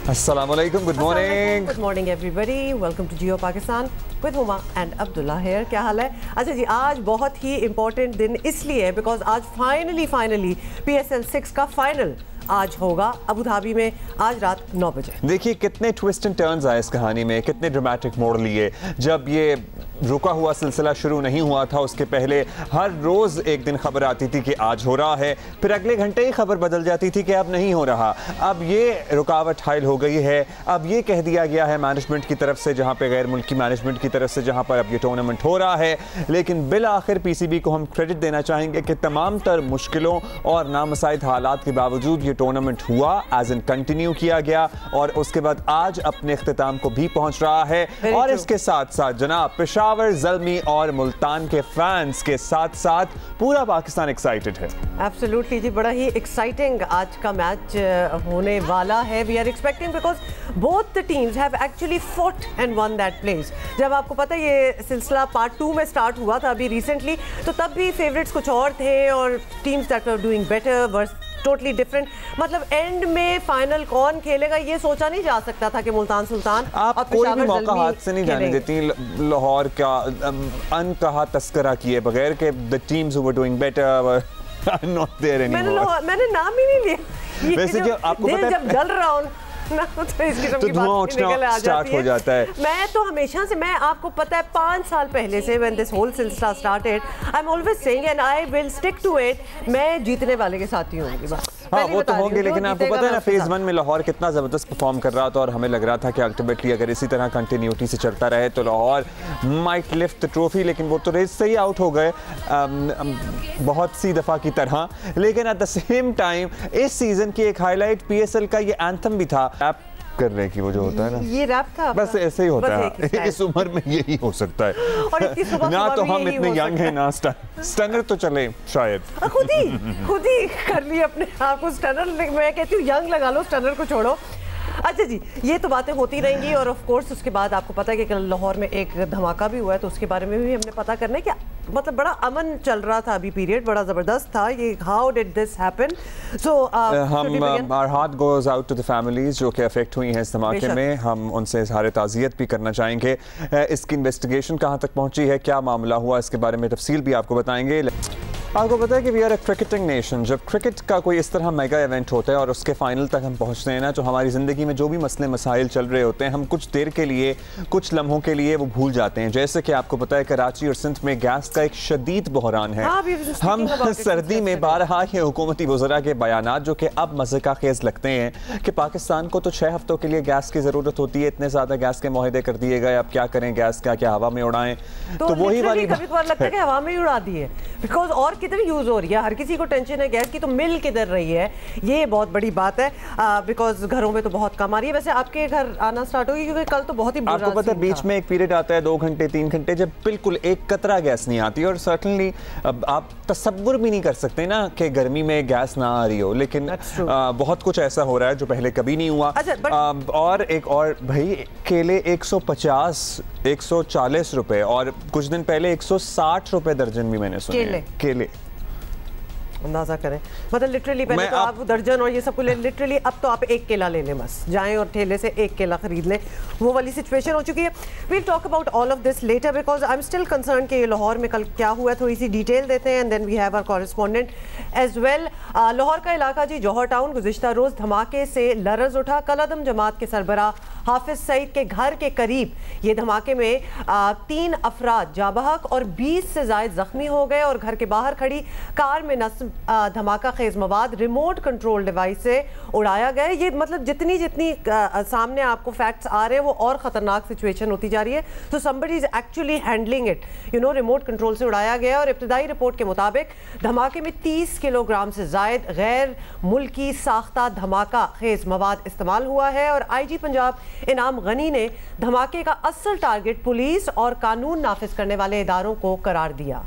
Assalamualaikum, good morning. Good morning everybody. Welcome to Jio Pakistan with Huma and Abdullah here. क्या हाल है? अच्छा जी, आज बहुत ही इम्पोर्टेंट दिन इसलिए बिकॉज आज फाइनली PSL 6 का फाइनल आज होगा अबू धाबी में आज रात 9 बजे। देखिए कितने ट्विस्ट एंड टर्न्स आए इस कहानी में, कितने ड्रामेटिक मोड़ लिए। जब ये रुका हुआ सिलसिला शुरू नहीं हुआ था उसके पहले हर रोज एक दिन खबर आती थी कि आज हो रहा है, फिर अगले घंटे ही खबर बदल जाती थी कि अब नहीं हो रहा। अब ये रुकावट हायल हो गई है। अब ये कह दिया गया है मैनेजमेंट की तरफ से, जहां पे गैर मुल्की मैनेजमेंट की तरफ से, जहां पर अब ये टूर्नामेंट हो रहा है। लेकिन बिल आखिर PCB को हम क्रेडिट देना चाहेंगे कि तमाम तर मुश्किलों और नामसाइद हालात के बावजूद ये टूर्नामेंट हुआ, एज इन कंटिन्यू किया गया और उसके बाद आज अपने इख्तिताम को भी पहुंच रहा है। और इसके साथ साथ जनाब पेशावर, ज़ल्मी और मुल्तान के फैंस के साथ साथ पूरा पाकिस्तान एक्साइटेड है। एब्सोल्युटली जी, बड़ा ही एक्साइटिंग आज का मैच होने वाला है। We are expecting because both the teams have actually fought and won that place. जब आपको पता है ये सिलसिला पार्ट 2 में स्टार्ट हुआ था अभी रिसेंटली, तो तब भी फेवरेट्स कुछ और थे और teams that are doing better were totally different. मतलब एंड में फाइनल कौन खेलेगा ये सोचा नहीं जा सकता था कि मुल्तान सुल्तान आप कोई भी मौका हाथ से नहीं जाने देती लाहौर का अनकहा तस्करा किए बगैर के the teams who were doing better not there anymore. मैंने नाम ही नहीं लिया। वैसे जो आपको पता है जब जल रहा हूं तो धुआं उठना स्टार्ट हो जाता है। मैं तो हमेशा से, मैं आपको पता है 5 साल पहले से व्हेन दिस होल सिलसिला started, I am always saying and I will stick to it, मैं जीतने वाले के साथ ही होंगी। हाँ वो तो होंगे, लेकिन आपको पता है ना फेज 1 में लाहौर कितना ज़बरदस्त परफॉर्म कर रहा था और हमें लग रहा था कि अल्टीमेटली अगर इसी तरह कंटिन्यूटी से चलता रहे तो Lahore might lift the trophy. लेकिन वो तो रेस से ही आउट हो गए बहुत सी दफ़ा की तरह। लेकिन एट द सेम टाइम इस सीज़न की एक हाईलाइट PSL का ये एंथम भी था, रैप करने की, वो जो होता है ना, ये रैप था बस ऐसे ही होता है। इस उम्र में यही हो सकता है। और ना तो हम इतने यंग हैं ना स्टनर तो चले शायद। खुद ही कर ली अपने आप को स्टनर। मैं कहती हूँ यंग लगा लो, स्टनर को छोड़ो। अच्छा जी, ये तो बातें होती रहेंगी और ऑफ कोर्स उसके बाद आपको पता है कि कल लाहौर में एक धमाका भी हुआ है, तो उसके बारे में भी हमने पता करना है कि मतलब बड़ा अमन चल रहा था अभी, पीरियड बड़ा ज़बरदस्त था ये। How did this happen? So हम our heart goes out to the families जो कि अफेक्ट हुई हैं इस धमाके में। हम उनसे इज़हार ताज़ियत भी करना चाहेंगे। इसकी इन्वेस्टिगेशन कहाँ तक पहुँची है, क्या मामला हुआ, इसके बारे में तफसील भी आपको बताएंगे। आपको पता है कि we are a cricketing nation. जब क्रिकेट का कोई इस तरह मेगा इवेंट होता है और उसके फाइनल तक हम पहुंचते हैं ना, तो हमारी ज़िंदगी में जो भी मसले मसाइल चल रहे होते हैं हम कुछ देर के लिए, कुछ लम्हों के लिए वो भूल जाते हैं। जैसे कि आपको पता है कराची और सिंध में गैस का एक शदीद बहरान है। हम सर्दी में बारहा ये हुकूमती वज़रा के बयानात जो कि अब मज़े का खेज़ लगते हैं कि पाकिस्तान को तो 6 हफ्तों के लिए गैस की ज़रूरत होती है, इतने ज़्यादा गैस के मुआहदे कर दिए गए, अब क्या करें गैस का, क्या हवा में उड़ाएं। तो वही वाली लगता है कि हवा में ही उड़ा दी है, बिकॉज और किधर यूज हो रही है। हर किसी को टेंशन है गैस की, तो मिल किधर रही है, ये बहुत बड़ी बात है। बिकॉज घरों में तो बहुत कम आ रही है। वैसे आपके घर आना स्टार्ट होगी क्योंकि कल तो बहुत ही आपको पता है बीच में एक पीरियड आता है 2 घंटे 3 घंटे जब बिल्कुल एक कतरा गैस नहीं आती। और सर्टनली आप तसव्वुर भी नहीं कर सकते ना कि गर्मी में गैस ना आ रही हो, लेकिन बहुत कुछ ऐसा हो रहा है जो पहले कभी नहीं हुआ। और एक और भाई, केले 150 140 रुपए और कुछ दिन पहले 160 रुपए दर्जन भी मैंने सुने। केले अंदाजा करें, मतलब लिटरली पहले तो आप दर्जन और ये सब कुछ लिटरली, अब तो आप एक केला ले लें, बस जाएं और ठेले से एक केला खरीद लें, वो वाली सिचुएशन हो चुकी है। We'll talk about all of this later because I am still concern कि लाहौर में कल क्या हुआ है, थोड़ी सी डिटेल देते हैं and then we have our correspondent as well. Lahore का इलाका जी जौहर टाउन गुज़िश्ता रोज़ धमाके से लरज़ उठा। कलअदम जमात के सरबरा हाफिज सईद के घर के करीब ये धमाके में 3 अफराद जाँ बहक और 20 से ज़ायद जख्मी हो गए और घर के बाहर खड़ी कार में नस्ब धमाका खेज मवाद रिमोट कंट्रोल डिवाइस से उड़ाया गया। ये मतलब जितनी सामने आपको फैक्ट्स आ रहे हैं वो और ख़तरनाक सिचुएशन होती जा रही है। तो somebody is actually handling it, you know, remote control से उड़ाया गया। और इब्तदाई रिपोर्ट के मुताबिक धमाके में 30 किलोग्राम से ज़ायद गैर मुल्की साख्ता धमाका खेज मवाद इस्तेमाल हुआ है। और IG पंजाब इनाम गनी ने धमाके का असल टारगेट पुलिस और कानून नाफिज करने वाले इदारों को करार दिया।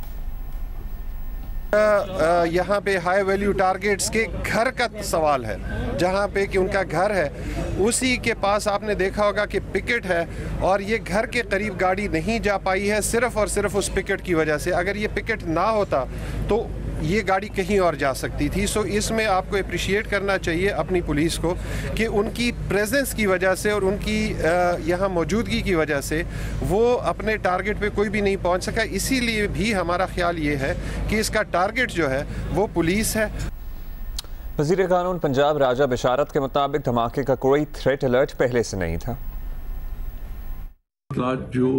यहाँ पे हाई वैल्यू टारगेट्स के घर का सवाल है, जहाँ पे कि उनका घर है उसी के पास आपने देखा होगा कि पिकेट है और ये घर के करीब गाड़ी नहीं जा पाई है सिर्फ और सिर्फ उस पिकेट की वजह से। अगर ये पिकेट ना होता तो ये गाड़ी कहीं और जा सकती थी। सो इसमें आपको अप्रिशिएट करना चाहिए अपनी पुलिस को कि उनकी प्रेजेंस की वजह से और उनकी यहाँ मौजूदगी की वजह से वो अपने टारगेट पे कोई भी नहीं पहुँच सका। इसीलिए भी हमारा ख्याल ये है कि इसका टारगेट जो है वो पुलिस है। वज़ीर कानून पंजाब राजा बिशारत के मुताबिक धमाके का कोई थ्रेट अलर्ट पहले से नहीं था। जो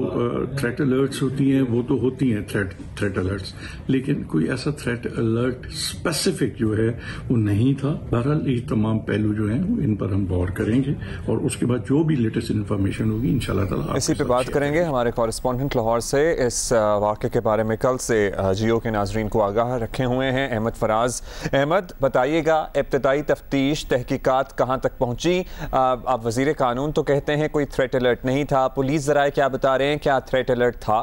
थ्रेट अलर्ट्स होती हैं वो तो होती हैं थ्रेट अलर्ट्स, लेकिन कोई ऐसा थ्रेट अलर्ट स्पेसिफिक जो है वो नहीं था। बहरहाल ये तमाम पहलू जो हैं इन पर हम गौर करेंगे और उसके बाद जो भी लेटेस्ट इन्फॉर्मेशन होगी इंशाल्लाह ताला इसी पे बात करेंगे। हमारे कॉरेस्पॉन्डेंट लाहौर से इस वाक़े के बारे में कल से जियो के नाजरीन को आगाह रखे हुए हैं अहमद फराज। अहमद, बताइएगा इब्तदाई तफ्तीश तहकीकात कहाँ तक पहुँची? आप वज़ीर कानून तो कहते हैं कोई थ्रेट अलर्ट नहीं था, पुलिस ज़रा क्या बता रहे हैं, क्या थ्रेट अलर्ट था?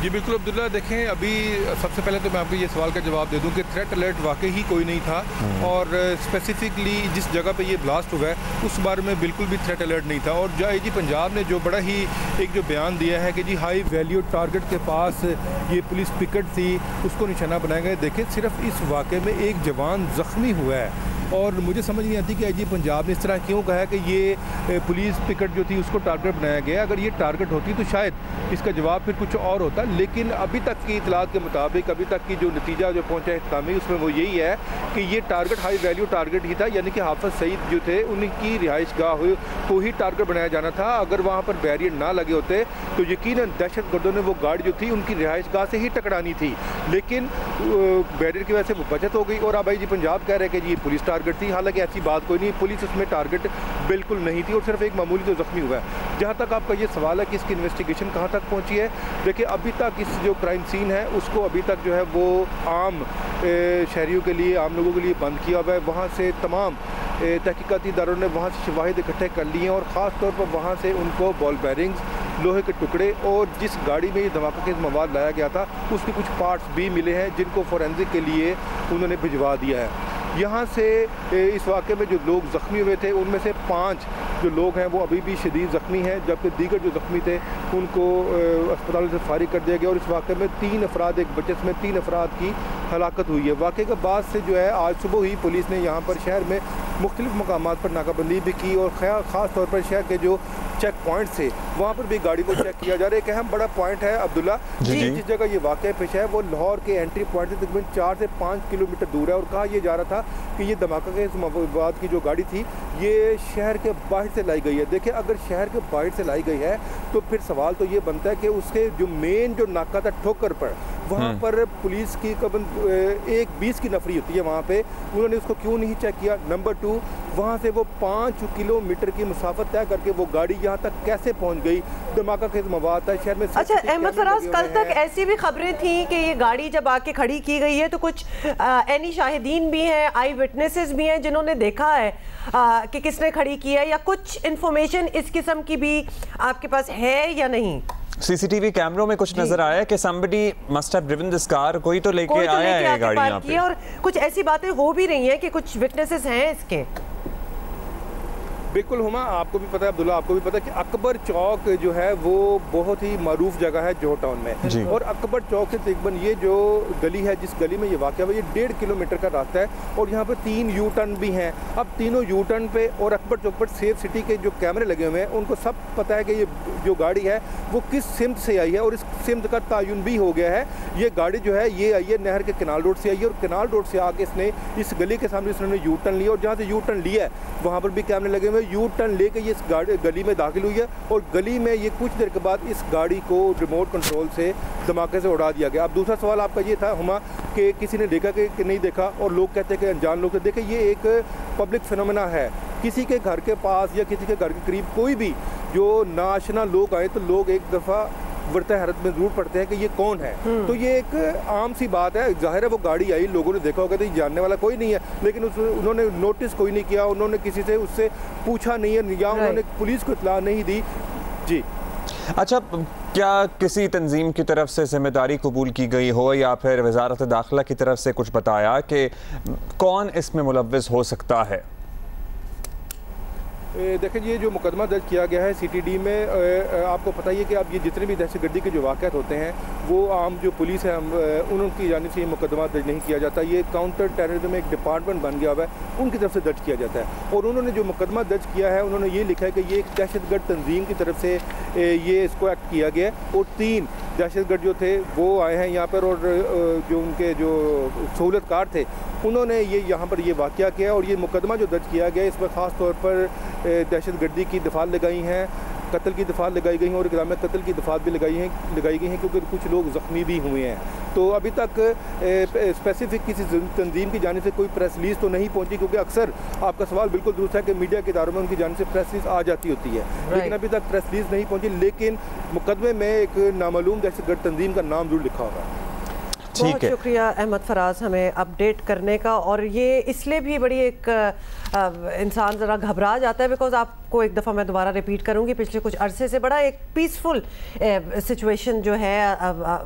जी बिल्कुल अब्दुल्ला, देखें अभी सबसे पहले तो मैं आपको ये सवाल का जवाब दे दूं कि थ्रेट अलर्ट वाकई ही कोई नहीं था और स्पेसिफिकली जिस जगह पे ये ब्लास्ट हुआ है उस बारे में बिल्कुल भी थ्रेट अलर्ट नहीं था। और आईजी पंजाब ने जो बड़ा ही एक जो बयान दिया है कि जी हाई वैल्यू टारगेट के पास ये पुलिस पिकेट थी उसको निशाना बनाया गया। देखें सिर्फ इस वाक़े में एक जवान ज़ख्मी हुआ है और मुझे समझ नहीं आती कि आईजी पंजाब ने इस तरह क्यों कहा कि ये पुलिस पिकेट जो थी उसको टारगेट बनाया गया। अगर ये टारगेट होती तो शायद इसका जवाब फिर कुछ और होता, लेकिन अभी तक की इतलात के मुताबिक अभी तक की जो नतीजा जो पहुंचा इख्तामी उसमें वो यही है कि ये टारगेट हाई वैल्यू टारगेट ही था, यानी कि हाफिज सईद जो थे उनकी रिहाइश गाह को ही टारगेट बनाया जाना था। अगर वहाँ पर बैरियर ना लगे होते तो यकीनन दहशत गर्दों ने वो गाड़ी जो थी उनकी रिहाइश गाह से ही टकरानी थी, लेकिन बैरियर की वजह से वो बचत हो गई। और अब आईजी पंजाब कह रहे हैं कि जी पुलिस टारगेट थी, हालांकि ऐसी बात कोई नहीं, पुलिस उसमें टारगेट बिल्कुल नहीं थी और सिर्फ एक मामूली जो जख्मी हुआ है। जहाँ तक आपका ये सवाल है कि इसकी इन्वेस्टिगेशन कहाँ तक पहुँची है, देखिए अभी तक इस जो क्राइम सीन है उसको अभी तक जो है वो आम शहरियों के लिए, आम लोगों के लिए बंद किया हुआ है। वहाँ से तमाम तहकीकाती इदारों ने वहाँ से शवाहिद इकट्ठे कर लिए हैं और ख़ास तौर पर वहाँ से उनको बॉल बेरिंग्स, लोहे के टुकड़े और जिस गाड़ी में ये धमाके के मवाद लाया गया था उसके कुछ पार्ट्स भी मिले हैं जिनको फोरेंसिक के लिए उन्होंने भिजवा दिया है। यहाँ से इस वाक़े में जो लोग ज़ख्मी हुए थे उनमें से 5 जो लोग हैं वो अभी भी शदीद ज़ख्मी हैं, जबकि दीगर जो ज़ख्मी थे उनको अस्पतालों से फारिग कर दिया गया। और इस वाक़े में 3 अफराद, एक बच्चे में 3 अफराद की हलाकत हुई है। वाक़े के बाद से जो है आज सुबह ही पुलिस ने यहाँ पर शहर में मुख्तलिफ मकामात पर नाकाबंदी भी की और ख़ास तौर पर शहर के जो चेक पॉइंट से वहाँ पर भी गाड़ी को चेक किया जा रहा है। एक अहम बड़ा पॉइंट है अब्दुल्ला, जिस जगह ये वाक़या पेश है वो लाहौर के एंट्री पॉइंट से तकरीबन 4 से 5 किलोमीटर दूर है और कहा यह जा रहा था कि ये धमाका के मवाद की जो गाड़ी थी ये शहर के बाहर से लाई गई है। देखिए अगर शहर के बाहर से लाई गई है तो फिर सवाल तो ये बनता है कि उसके जो मेन जो नाका था ठोकर पर, वहाँ पर पुलिस की कबन 1-20 की नफरी होती है, वहाँ पे उन्होंने उसको क्यों नहीं चेक किया। नंबर 2, वहाँ से वो 5 किलोमीटर की मुसाफत तय करके वो गाड़ी यहाँ तक कैसे पहुँच गई, धमाका के मवाद था शहर में। अच्छा अहमद फराज, कल तक ऐसी भी खबरें थी कि ये गाड़ी जब आके खड़ी की गई है तो कुछ एनी शाहिदीन भी हैं, आई विटनेसेस भी हैं जिन्होंने देखा है कि किसने खड़ी की है, या कुछ इन्फॉर्मेशन इस किस्म की भी आपके पास है या नहीं? सीसीटीवी कैमरों में कुछ नजर आया कि somebody must have driven this car, कोई तो लेके आया है गाड़ी यहाँ पे। और कुछ ऐसी बातें हो भी रही हैं कि कुछ विटनेसेस हैं इसके। बिल्कुल हुमा, आपको भी पता है अब्दुल्ला, आपको भी पता है कि अकबर चौक जो है वो बहुत ही मरूफ जगह है जोहर टाउन में, और अकबर चौक से तकरीबन ये जो गली है, जिस गली में ये वाक़या हुआ, ये 1.5 किलोमीटर का रास्ता है और यहाँ पर 3 यू टर्न भी हैं। अब तीनों यू टर्न पे और अकबर चौक पर सेफ सिटी के जो कैमरे लगे हुए हैं उनको सब पता है कि ये जो गाड़ी है वो किस सिमत से आई है और इस सिमत का तयन भी हो गया है। ये गाड़ी जो है ये आई है नहर के कनाल रोड से आई है और कनाल रोड से आके इसने इस गली के सामने इसने यू टर्न लिया और जहाँ से यू टर्न लिया है वहाँ पर भी कैमरे लगे हुए, यू टर्न लेके ये इस गली में दाखिल हुई है और गली में ये कुछ देर के बाद इस गाड़ी को रिमोट कंट्रोल से धमाके से उड़ा दिया गया। अब दूसरा सवाल आपका ये था हुमा कि किसी ने देखा कि नहीं देखा, और लोग कहते हैं कि अनजान लोग। देखे ये एक पब्लिक फिनोमेना है, किसी के घर के पास या किसी के घर के करीब कोई भी जो नाआशना लोग आए तो लोग एक दफ़ा वर्ता हैरत में जरूर पड़ते हैं कि ये कौन है। तो ये एक आम सी बात है, जाहिर है वो गाड़ी आई, लोगों ने देखा होगा तो ये जानने वाला कोई नहीं है, लेकिन उन्होंने नोटिस कोई नहीं किया, उन्होंने किसी से उससे पूछा नहीं है या उन्होंने पुलिस को इत्तला नहीं दी। जी अच्छा, क्या किसी तंजीम की तरफ से जिम्मेदारी कबूल की गई हो या फिर वजारत दाखिला की तरफ से कुछ बताया कि कौन इसमें मुलव्विस हो सकता है? देखें, ये जो मुकदमा दर्ज किया गया है CTD में, आपको पता ही है कि अब ये जितने भी दहशतगर्दी के जो वाक़यात होते हैं वो आम जो पुलिस है उनकी जानिब से ये मुकदमा दर्ज नहीं किया जाता। ये काउंटर टेररिज्म में एक डिपार्टमेंट बन गया हुआ है, उनकी तरफ से दर्ज किया जाता है। और उन्होंने जो मुकदमा दर्ज किया है उन्होंने ये लिखा है कि ये एक दहशतगर्द तंजीम की तरफ से ये इसको एक्ट किया गया और 3 दहशतगर्द जो थे वो आए हैं यहाँ पर, और जो उनके जो सहूलतकार थे उन्होंने ये यहाँ पर ये वाक़या किया। और ये मुकदमा जो दर्ज किया गया इसमें ख़ास तौर पर दहशतगर्दी की दफ़ा लगाई हैं, कत्ल की दफ़ा लगाई गई हैं और इक़दाम कत्ल की दफ़ा भी लगाई गई हैं क्योंकि कुछ लोग ज़ख्मी भी हुए हैं। तो अभी तक स्पेसिफिक किसी तंजीम की जानिब से कोई प्रेस रिलीज़ तो नहीं पहुंची, क्योंकि अक्सर आपका सवाल बिल्कुल दुरुस्त है कि मीडिया के इदारों में उनकी जानिब से प्रेस रिलीज़ आ जाती होती है, लेकिन अभी तक प्रेस रिलीज़ नहीं पहुँची। लेकिन मुकदमे में एक नामालूम दहशतगर्द तंजीम का नाम जरूर लिखा होगा। बहुत शुक्रिया अहमद फराज हमें अपडेट करने का। और ये इसलिए भी बड़ी एक इंसान ज़रा घबरा जाता है बिकॉज आपको एक दफ़ा मैं दोबारा रिपीट करूँगी, पिछले कुछ अरसे से बड़ा एक पीसफुल सिचुएशन जो है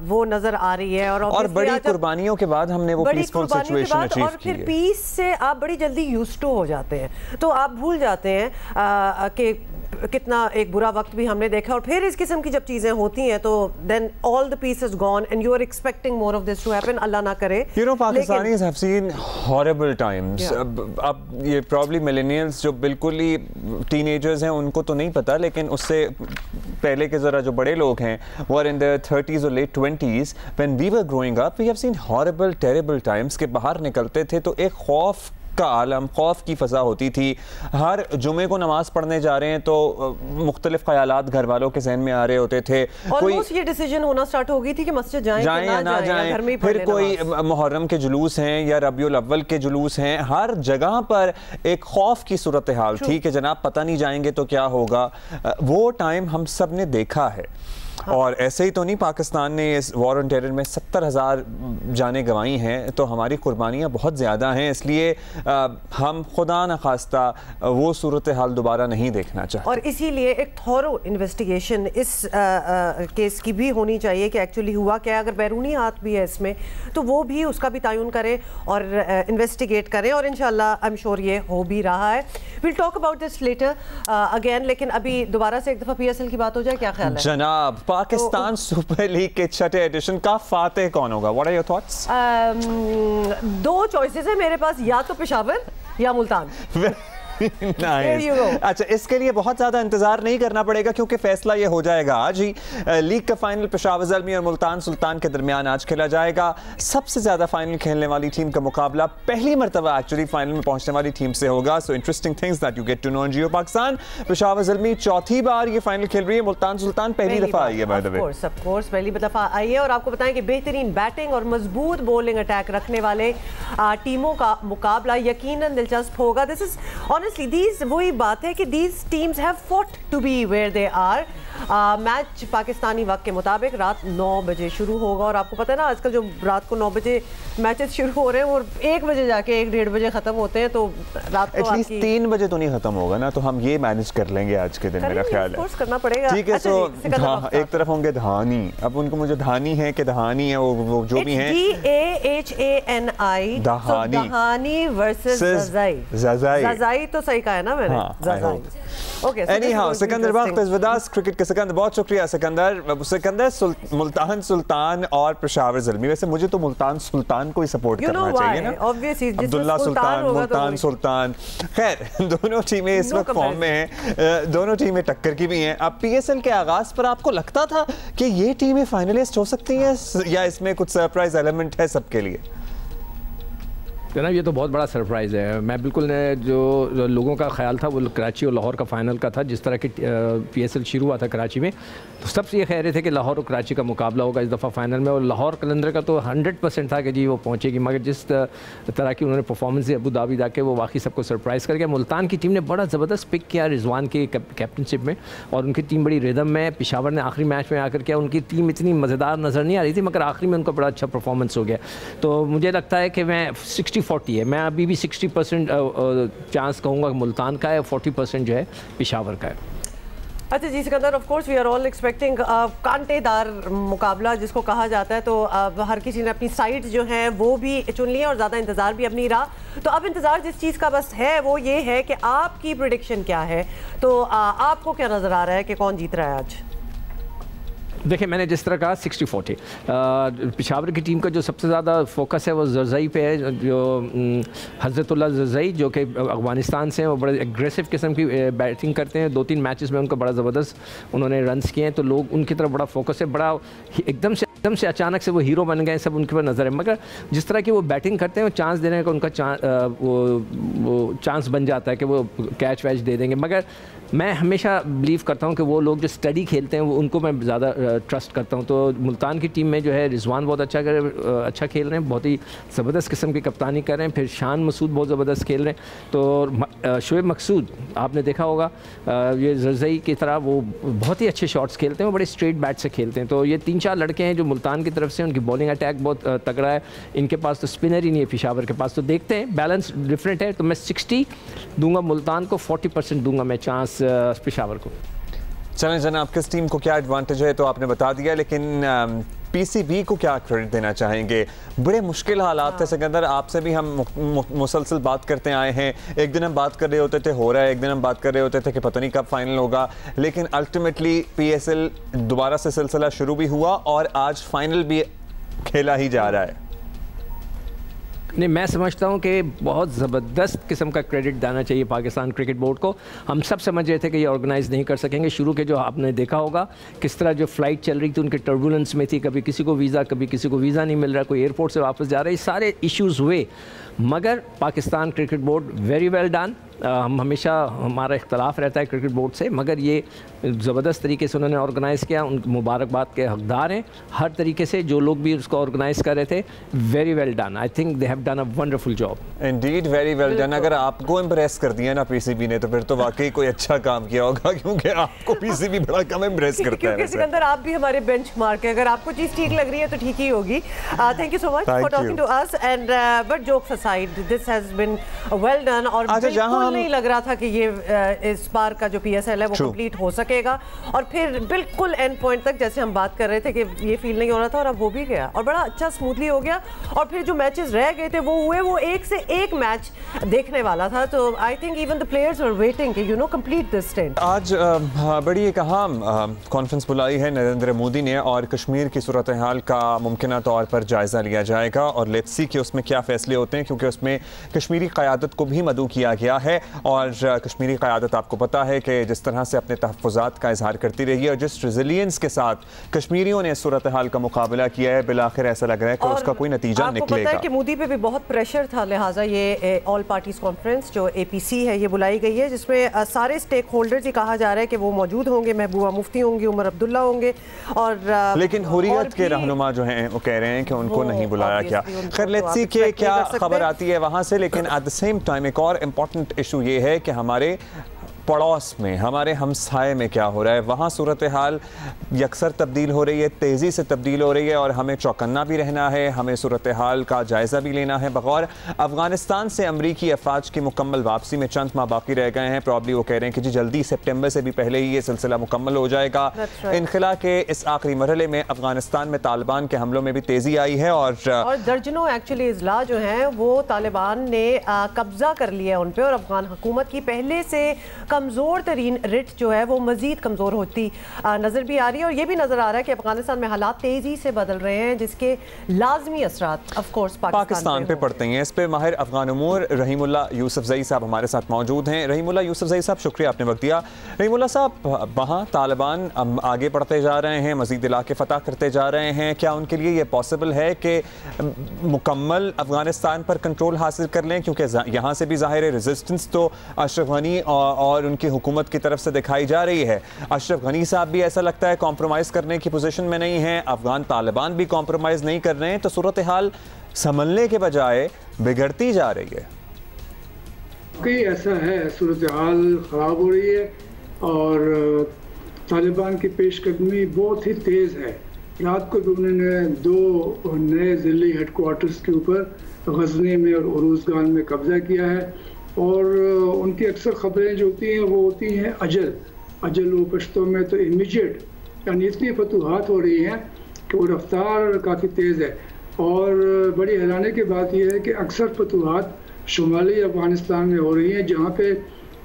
वो नज़र आ रही है और बड़ी कुर्बानियों के बाद हमने वो पीसफुल सिचुएशन अचीव की है। और फिर पीस से आप बड़ी जल्दी यूज्ड टू हो जाते हैं, तो आप भूल जाते हैं कि कितना एक बुरा वक्त भी हमने देखा और फिर इस किस्म की जब चीजें होती हैं तो then all the peace is gone and you are expecting more of this to happen. Allah ना करे। You know Pakistanis have seen horrible times. अब ये प्रॉब्ली मिलेनियल्स जो बिल्कुल ही टीनेजर्स हैं उनको तो नहीं पता, लेकिन उससे पहले के ज़रा जो बड़े लोग हैं वो आर इन द 30s और late 20s when we were growing up we have seen horrible terrible times के बाहर निकलते थे तो एक खौफ का आलम, खौफ की फ़ज़ा होती थी। हर जुमे को नमाज़ पढ़ने जा रहे हैं तो मुख्तलिफ ख़यालात घर वालों के जहन में आ रहे होते थे। कोई ये डिसीजन होना स्टार्ट हो गई थी कि मस्जिद जाएं या ना जाएं, फिर कोई मुहर्रम के जुलूस हैं या रबियुल अव्वल के जुलूस हैं, हर जगह पर एक खौफ की सूरत हाल थी कि जनाब पता नहीं जाएंगे तो क्या होगा। वो टाइम हम सब ने देखा है। और ऐसे ही तो नहीं, पाकिस्तान ने इस वॉर ऑन टेरर में 70,000 जानें गंवाई हैं, तो हमारी कुर्बानियाँ बहुत ज़्यादा हैं। इसलिए हम खुदा न खास्ता वो सूरत हाल दोबारा नहीं देखना चाहते और इसीलिए एक थॉरो इन्वेस्टिगेशन इस केस की भी होनी चाहिए कि एक्चुअली हुआ क्या। अगर बैरूनी हाथ भी है इसमें तो वो भी उसका भी तयन करें और इन्वेस्टिगेट करें और इंशाल्लाह आई एम श्योर ये हो भी रहा है। Will talk about this later again, लेकिन अभी दोबारा से एक दफ़ा PSL की बात हो जाए, क्या ख्याल है जनाब? पाकिस्तान सुपर लीग के 6थे एडिशन का फातेह कौन होगा? What are your thoughts? 2 choices है मेरे पास, या तो पेशावर या मुल्तान। अच्छा, इसके लिए बहुत ज़्यादा इंतजार नहीं करना पड़ेगा क्योंकि फैसला ये हो जाएगा आज ही। लीग का फाइनल पेशावर ज़ल्मी और मुल्तान सुल्तान के दरमियान आज खेला जाएगा। सबसे ज़्यादा फाइनल खेलने वाली टीम का मुकाबला पहली मरतबा एक्चुअली फाइनल में पहुंचने वाली टीम से होगा। So interesting things that you get to know in Geo Pakistan. Peshawar Zalmi चौथी बार ये फाइनल खेल रही है, मुल्तान सुल्तान पहली दफ़ा आई है by the way. Of course पहली दफ़ा आई है और आपको बताएं कि बेहतरीन बैटिंग और मजबूत बॉलिंग अटैक रखने वाले टीमों का मुकाबला यकीनन दिलचस्प होगा। दिस इज ऑनेस्टली दीज वही बात है कि these teams have fought to be where they are. Match Pakistani वक्त के मुताबिक रात 9 बजे शुरू होगा और आपको पता है ना आजकल जो रात को 9 बजे मैचेस शुरू हो रहे हैं और 1 बजे जाके 1-1:30 बजे खत्म होते हैं, तो रात को एटलीस्ट 3 बजे तो नहीं खत्म होगा ना, तो हम ये मैनेज कर लेंगे आज के दिन, मेरा ख्याल है करना पड़ेगा। ठीक है। तो एक तरफ होंगे धानी, अब उनको मुझे धानी है कि दहानी है, वो जो भी है, DAHANI दहानी वर्सेस ज़ज़ाई तो सही कहा है ना मैंने? सिकंदर वक्त विदास क्रिकेट के सिकंदर, बहुत शुक्रिया सिकंदर मुल्तान सुल्तान और पेशावर ज़ल्मी। वैसे मुझे तो मुल्तान सुल्तान को ही सपोर्ट करना चाहिए ना, अब्दुल्ला सुल्तान, मुल्तान सुल्तान। खैर, दोनों टीमें इस वक्त फॉर्म में हैं, दोनों टीमें टक्कर की भी हैं। अब PSL के आगाज पर आपको लगता था कि ये टीमें फाइनलिस्ट हो सकती हैं या इसमें कुछ सरप्राइज एलिमेंट है सबके लिए? जनाब ये तो बहुत बड़ा सरप्राइज़ है। मैं बिल्कुल जो लोगों का ख्याल था वो कराची और लाहौर का फ़ाइनल का था। जिस तरह की PSL शुरू हुआ था कराची में, तो सबसे ये कह रहे थे कि लाहौर और कराची का मुकाबला होगा इस दफ़ा फ़ाइनल में, और लाहौर कलंदर का तो 100% था कि जी वो पहुँचेगी, मगर जिस तरह की उन्होंने परफॉर्मेंस दी अबू धाबी जाके, वो वाकई सबको सरप्राइज़ कर गया। मुल्तान की टीम ने बड़ा ज़बरदस्त पिक किया रिजवान की कैप्टनशिप में, और उनकी टीम बड़ी रिदम में। पेशावर ने आखिरी मैच में आकर किया, उनकी टीम इतनी मज़ेदार नज़र नहीं आ रही थी, मगर आखिरी में उनका बड़ा अच्छा परफॉर्मेंस हो गया। तो मुझे लगता है कि मैं 60-40 है, मैं अभी भी 60% चांस कहूँगा मुल्तान का है, 40% जो है पेशावर का है। अच्छा जी Sikandar, of course we are all expecting कांटेदार मुकाबला जिसको कहा जाता है, तो अब हर किसी ने अपनी साइड जो है वो भी चुन ली है और ज़्यादा इंतज़ार भी अब नहीं रहा। तो अब इंतज़ार जिस चीज़ का बस है वो ये है कि आपकी प्रेडिक्शन क्या है, तो आपको क्या नज़र आ रहा है कि कौन जीत रहा है आज? देखिए, मैंने जिस तरह कहा 60-40 पेशावर की टीम का जो सबसे ज़्यादा फोकस है वो ज़रज़ई पे है, जो हज़रतुल्लाह ज़रज़ई जो कि अफ़गानिस्तान से हैं, वो बड़े एग्रेसिव किस्म की बैटिंग करते हैं। 2-3 मैचेस में उनको बड़ा ज़बरदस्त उन्होंने रन्स किए हैं, तो लोग उनकी तरफ बड़ा फोकस है। बड़ा एकदम से अचानक से वो हीरो बन गए, सब उनके पर नज़र है। मगर जिस तरह की वो बैटिंग करते हैं, वो चांस देने का उनका वो चांस बन जाता है कि वो कैच वैच दे देंगे। मगर मैं हमेशा बिलीव करता हूँ कि वो लोग जो स्टडी खेलते हैं वो उनको मैं ज़्यादा ट्रस्ट करता हूँ। तो मुल्तान की टीम में जो है रिजवान बहुत अच्छा खेल रहे हैं, बहुत ही ज़बरदस्त किस्म की कप्तानी कर रहे हैं। फिर शान मसूद बहुत ज़बरदस्त खेल रहे हैं। तो शोएब मकसूद आपने देखा होगा, ये ज़रज़ई की तरह वो बहुत ही अच्छे शॉट्स खेलते हैं, वो बड़े स्ट्रेट बैट से खेलते हैं। तो ये 3-4 लड़के हैं जो मुल्तान की तरफ से, उनकी बॉलिंग अटैक बहुत तगड़ा है। इनके पास तो स्पिनर ही नहीं है पेशावर के पास। तो देखते हैं, बैलेंस डिफरेंट है। तो मैं 60 दूंगा मुल्तान को, 40% दूंगा मैं चांस पेशावर को। चलें जनाब, किस टीम को क्या एडवांटेज है तो आपने बता दिया, लेकिन पीसीबी को क्या क्रेडिट देना चाहेंगे? बड़े मुश्किल हालात थे सिकंदर, आपसे भी हम मुसलसल बात करते आए हैं। एक दिन हम बात कर रहे होते थे हो रहा है, एक दिन हम बात कर रहे होते थे कि पता नहीं कब फाइनल होगा, लेकिन अल्टीमेटली पीएसएल दोबारा से सिलसिला शुरू भी हुआ और आज फाइनल भी खेला ही जा रहा है। नहीं, मैं समझता हूँ कि बहुत ज़बरदस्त किस्म का क्रेडिट देना चाहिए पाकिस्तान क्रिकेट बोर्ड को। हम सब समझ रहे थे कि ये ऑर्गेनाइज़ नहीं कर सकेंगे। शुरू के जो आपने देखा होगा किस तरह जो फ़्लाइट चल रही थी, उनके टर्बुलेंस में थी, कभी किसी को वीज़ा, कभी किसी को वीज़ा नहीं मिल रहा, कोई एयरपोर्ट से वापस जा रहा है, सारे इश्यूज़ हुए। मगर Pakistan cricket board very well done. हम हमेशा हमारा इख्तलाफ रहता है क्रिकेट बोर्ड से, मगर ये ज़बरदस्त तरीके से उन्होंने ऑर्गेनाइज़ किया। उन मुबारकबाद के हकदार हैं हर तरीके से जो लोग भी उसको ऑर्गेनाइज़ कर रहे थे। Very well done, I think they have done a wonderful job. Indeed very well done. अगर आपको इम्प्रेस कर दिया ना पीसीबी ने, तो फिर तो वाकई कोई अच्छा काम किया होगा, क्योंकि आपको पीसीबी बड़ा कम इम्प्रेस करता है। सिकंदर, आप भी हमारे बेंचमार्क है, अगर आपको चीज़ ठीक लग रही है तो ठीक ही होगी। Thank you so much for talking to us and but jokes aside, this has been well done. और बिल्कुल नहीं लग रहा था कि ये इस बार का जो पीएसएल है वो कंप्लीट हो सकेगा, और फिर बिल्कुल एंड पॉइंट तक जैसे हम बात कर रहे थे कि ये फील नहीं हो रहा था, और अब वो भी गया और बड़ा अच्छा स्मूथली हो गया। और फिर जो मैचेस रह गए थे वो हुए, वो एक से एक मैच देखने वाला था। तो I think even the players were waiting you know complete this stint. आज बड़ी एक अहम कॉन्फ्रेंस बुलाई है नरेंद्र मोदी ने, और कश्मीर की सूरत हाल का मुमकिन तौर पर जायज़ा लिया जाएगा, और लेट्स सी कि उसमें क्या फैसले होते हैं, क्योंकि उसमें कश्मीरी क़यादत को भी मदऊ किया गया है। और कश्मीरी क़यादत आपको पता है कि जिस तरह से अपने तहफ़्फ़ुज़ात का इजहार करती रही है और जिस रेजिलियंस के साथ कश्मीरियों ने सूरत हाल का मुकाबला किया है, बिलाखिर ऐसा लग रहा है कि उसका कोई नतीजा निकलेगा। पता है कि मोदी पे भी बहुत प्रेशर था, लिहाजा ये ऑल पार्टीज कॉन्फ्रेंस जो APC है ये बुलाई गई है, जिसमें सारे स्टेक होल्डर्स ही कहा जा रहा है कि वो मौजूद होंगे। महबूबा मुफ्ती होंगी, उमर अब्दुल्ला होंगे, और लेकिन हुर्रियत के रहनुमा जो हैं वो कह रहे हैं कि उनको नहीं बुलाया गया। खैर लेट्स सी के क्या खबर आती है वहाँ से। लेकिन एट द सेम टाइम एक और इम्पॉर्टेंट इशू ये है कि हमारे पड़ोस में, हमारे हमसाए में क्या हो रहा है। वहाँ सूरत हाल यकसर तब्दील हो रही है, तेज़ी से तब्दील हो रही है, और हमें चौकन्ना भी रहना है, हमें सूरत हाल का जायज़ा भी लेना है। बगौर अफ़गानिस्तान से अमरीकी अफवाज की मुकम्मल वापसी में चंद माह बाकी रह गए हैं। प्रॉब्ली वो कह रहे हैं कि जी जल्दी सितंबर से भी पहले ही ये सिलसिला मुकम्मल हो जाएगा। इनखिला के इस आखिरी मरहले में अफ़गानिस्तान में तालिबान के हमलों में भी तेज़ी आई है, और दर्जनों एक्चुअली इजला जो हैं वो तालिबान ने कब्जा कर लिया उन पर, और अफगान हुकूमत की पहले से कमज़ोर तरीन रिट जो है वो मज़ीद कमज़ोर होती नज़र भी आ रही है। और ये भी नज़र आ रहा है कि अफगानिस्तान में हालात तेज़ी से बदल रहे हैं, जिसके लाजमी असरात ऑफ कोर्स पाकिस्तान पे पड़ते हैं। इस पे माहिर अफगान उमूर रहीमुल्लाह यूसुफजई साहब हमारे साथ मौजूद हैं। रहीमुल्लाह यूसुफजई साहब, शुक्रिया आपने वक्त दिया। रहीमुल्लाह साहब, वहाँ तालिबान आगे बढ़ते जा रहे हैं, मज़ीद इलाके फ़तह करते जा रहे हैं, क्या उनके लिए ये पॉसिबल है कि मुकम्मल अफगानिस्तान पर कंट्रोल हासिल कर लें? क्योंकि यहाँ से भी ज़ाहिर है रेजिस्टेंस तो अशरफ गनी और उनकी हुकूमत की तरफ से दिखाई जा रही है। अशरफ गनी साहब भी ऐसा लगता है कॉम्प्रोमाइज़ करने की पोजीशन में नहीं है, अफगान तालिबान भी कॉम्प्रोमाइज़ नहीं कर रहे हैं, तो सूरत हाल संभलने के बजाय बिगड़ती जा रही है। कई ऐसा है, सूरत हाल ख़राब हो रही है और तालिबान की पेशकदमी बहुत ही तेज़ है। रात को भी उन्होंने 2 नए ज़िली हेडक्वार्टर्स के ऊपर गजनी में और उरूज़गान में कब्ज़ा किया है, और उनकी अक्सर ख़बरें जो होती हैं वो होती हैं अजल। अजल व पश्तों में तो इमीडिएट, यानी इतनी फतूहात हो रही हैं कि वो रफ्तार काफ़ी तेज़ है। और बड़ी हैरानी की बात यह है कि अक्सर फतूहात शुमाली अफ़गानिस्तान में हो रही हैं, जहाँ पे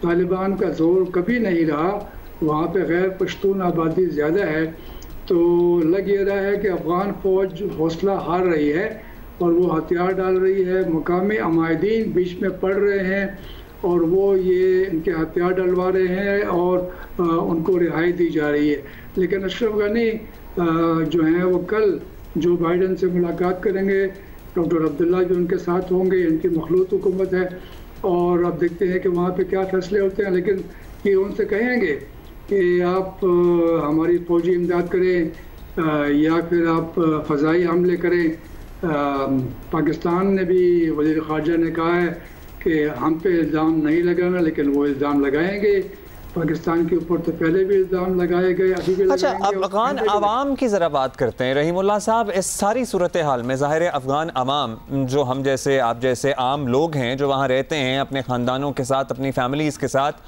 तालिबान का जोर कभी नहीं रहा, वहाँ पे गैर पश्तून आबादी ज़्यादा है। तो लग ये रहा है कि अफ़गान फ़ौज हौसला हार रही है और वो हथियार डाल रही है, मकामी अमायदीन बीच में पड़ रहे हैं और वो ये इनके हथियार डलवा रहे हैं और उनको रिहाई दी जा रही है। लेकिन अशरफ गनी जो हैं वो कल जो बाइडन से मुलाकात करेंगे, डॉक्टर अब्दुल्ला जो उनके साथ होंगे, इनकी मखलूत हुकूमत है और अब देखते हैं कि वहाँ पे क्या फैसले होते हैं। लेकिन ये उनसे कहेंगे कि आप हमारी फौजी इमदाद करें या फिर आप फ़ज़ाई हमले करें। पाकिस्तान ने भी, वज़ीर ख़ारजा ने कहा है कि हम पे इल्ज़ाम नहीं लगाना, लेकिन वो इल्ज़ाम लगाएंगे। पाकिस्तान के ऊपर तो पहले भी इल्ज़ाम लगाए गए, अभी भी। अच्छा, अब अफ़गान आवाम की ज़रा बात करते हैं रहीमुल्लाह साहब। इस सारी सूरत हाल में ज़ाहिर है अफ़गान आवाम जो हम जैसे आप जैसे आम लोग हैं जो वहाँ रहते हैं अपने ख़ानदानों के साथ, अपनी फैमिलीज़ के साथ,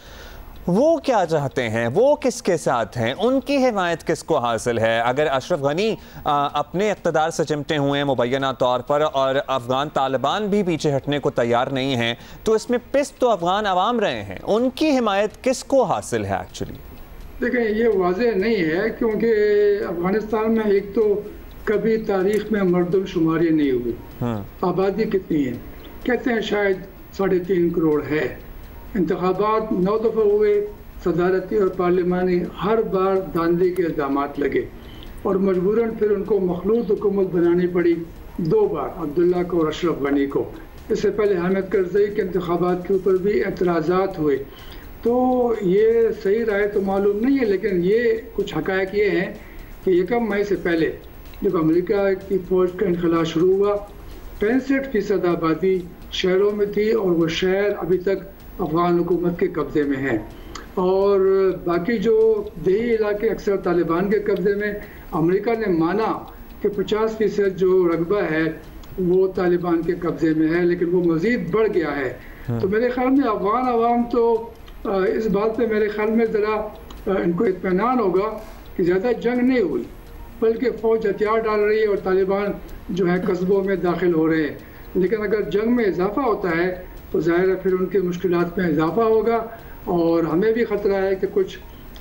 वो क्या चाहते हैं, वो किसके साथ हैं, उनकी हिमायत किसको हासिल है? अगर अशरफ गनी अपने इक़्तिदार से चिमटे हुए हैं मुबैना तौर पर और अफ़गान तालिबान भी पीछे हटने को तैयार नहीं हैं, तो इसमें पिस तो अफ़गान आवाम रहे हैं, उनकी हिमायत किसको हासिल है एक्चुअली? देखिए, ये वाज़ेह नहीं है क्योंकि अफ़गानिस्तान में एक तो कभी तारीख़ में मरदमशुमारी नहीं हुई। आबादी कितनी है? कहते हैं शायद 3.5 करोड़ है। इंतखाबात 9 दफ़ा हुए, सदारती और पार्लिमानी, हर बार धांधली के इल्ज़ामात लगे और मजबूरन फिर उनको मखलूत हुकूमत बनानी पड़ी 2 बार, अब्दुल्ला को और अशरफ गनी को। इससे पहले हामिद करज़ई के इंतखाबात के ऊपर भी एतराज़ात हुए। तो ये सही राय तो मालूम नहीं है, लेकिन ये कुछ हक़ाइक़ ये हैं कि 1 मई से पहले जब अमेरिका की फ़ौज का इनखला शुरू हुआ, 65% आबादी शहरों में थी और वो शहर अभी तक अफ़गान हुकूमत के कब्ज़े में है और बाकी जो देही इलाके अक्सर तालिबान के कब्ज़े में। अमेरिका ने माना कि 50% जो रकबा है वो तालिबान के कब्ज़े में है, लेकिन वो मज़ीद बढ़ गया है। तो मेरे ख़्याल में अफ़गान आवाम तो इस बात पे मेरे ख़्याल में ज़रा इनको इत्मीनान होगा कि ज़्यादा जंग नहीं हुई, बल्कि फ़ौज हथियार डाल रही है और तालिबान जो है कस्बों में दाखिल हो रहे हैं। लेकिन अगर जंग में इजाफा होता है तो ज़ाहिर है फिर उनकी मुश्किलात में इजाफा होगा और हमें भी ख़तरा है कि कुछ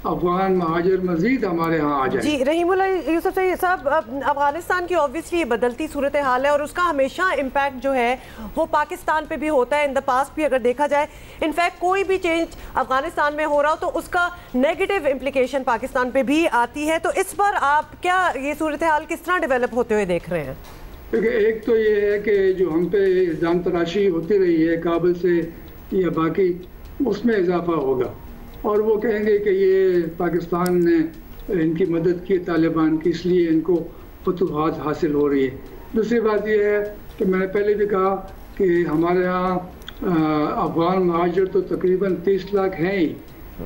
अफ़गान महाजिर मज़ीद हमारे यहाँ आ जाए। जी रहीमुल्लाह यूसुफ साहब, अफ़गानिस्तान की ऑब्वियसली बदलती सूरत हाल है और उसका हमेशा इम्पैक्ट जो है वो पाकिस्तान पे भी होता है। इन द पास्ट भी अगर देखा जाए, इनफैक्ट कोई भी चेंज अफ़गानिस्तान में हो रहा हो तो उसका नेगेटिव इम्प्लिकेशन पाकिस्तान पे भी आती है। तो इस पर आप क्या ये सूरत हाल किस तरह डेवलप होते हुए देख रहे हैं? देखिए, एक तो ये है कि जो हम पे इल्ज़ाम तराशी होती रही है काबुल से या बाकी, उसमें इजाफा होगा और वो कहेंगे कि ये पाकिस्तान ने इनकी मदद की तालिबान की, इसलिए इनको फतूहात हासिल हो रही है। दूसरी बात ये है कि मैंने पहले भी कहा कि हमारे यहाँ अफ़गान महाजिर तो तकरीबन 30 लाख हैं ही,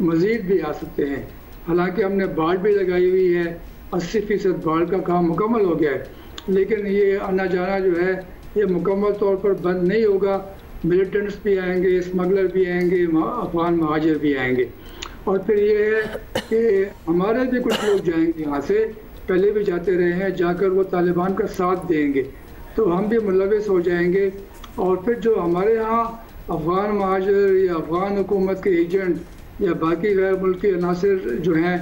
मज़ीद भी आ सकते हैं। हालांकि हमने बाढ़ भी लगाई हुई है, 80% बाढ़ का काम मुकम्मल हो गया है, लेकिन ये आना जाना जो है ये मुकम्मल तौर पर बंद नहीं होगा। मिलिटेंट्स भी आएंगे, स्मगलर भी आएंगे, अफ़गान महाजिर भी आएंगे और फिर ये है कि हमारे भी कुछ लोग जाएंगे यहाँ से, पहले भी जाते रहे हैं, जाकर वो तालिबान का साथ देंगे तो हम भी मुलविस हो जाएंगे और फिर जो हमारे यहाँ अफ़गान महाजिर या अफ़गान हुकूमत के एजेंट या बाकी गैर मुल्की अनासिर जो हैं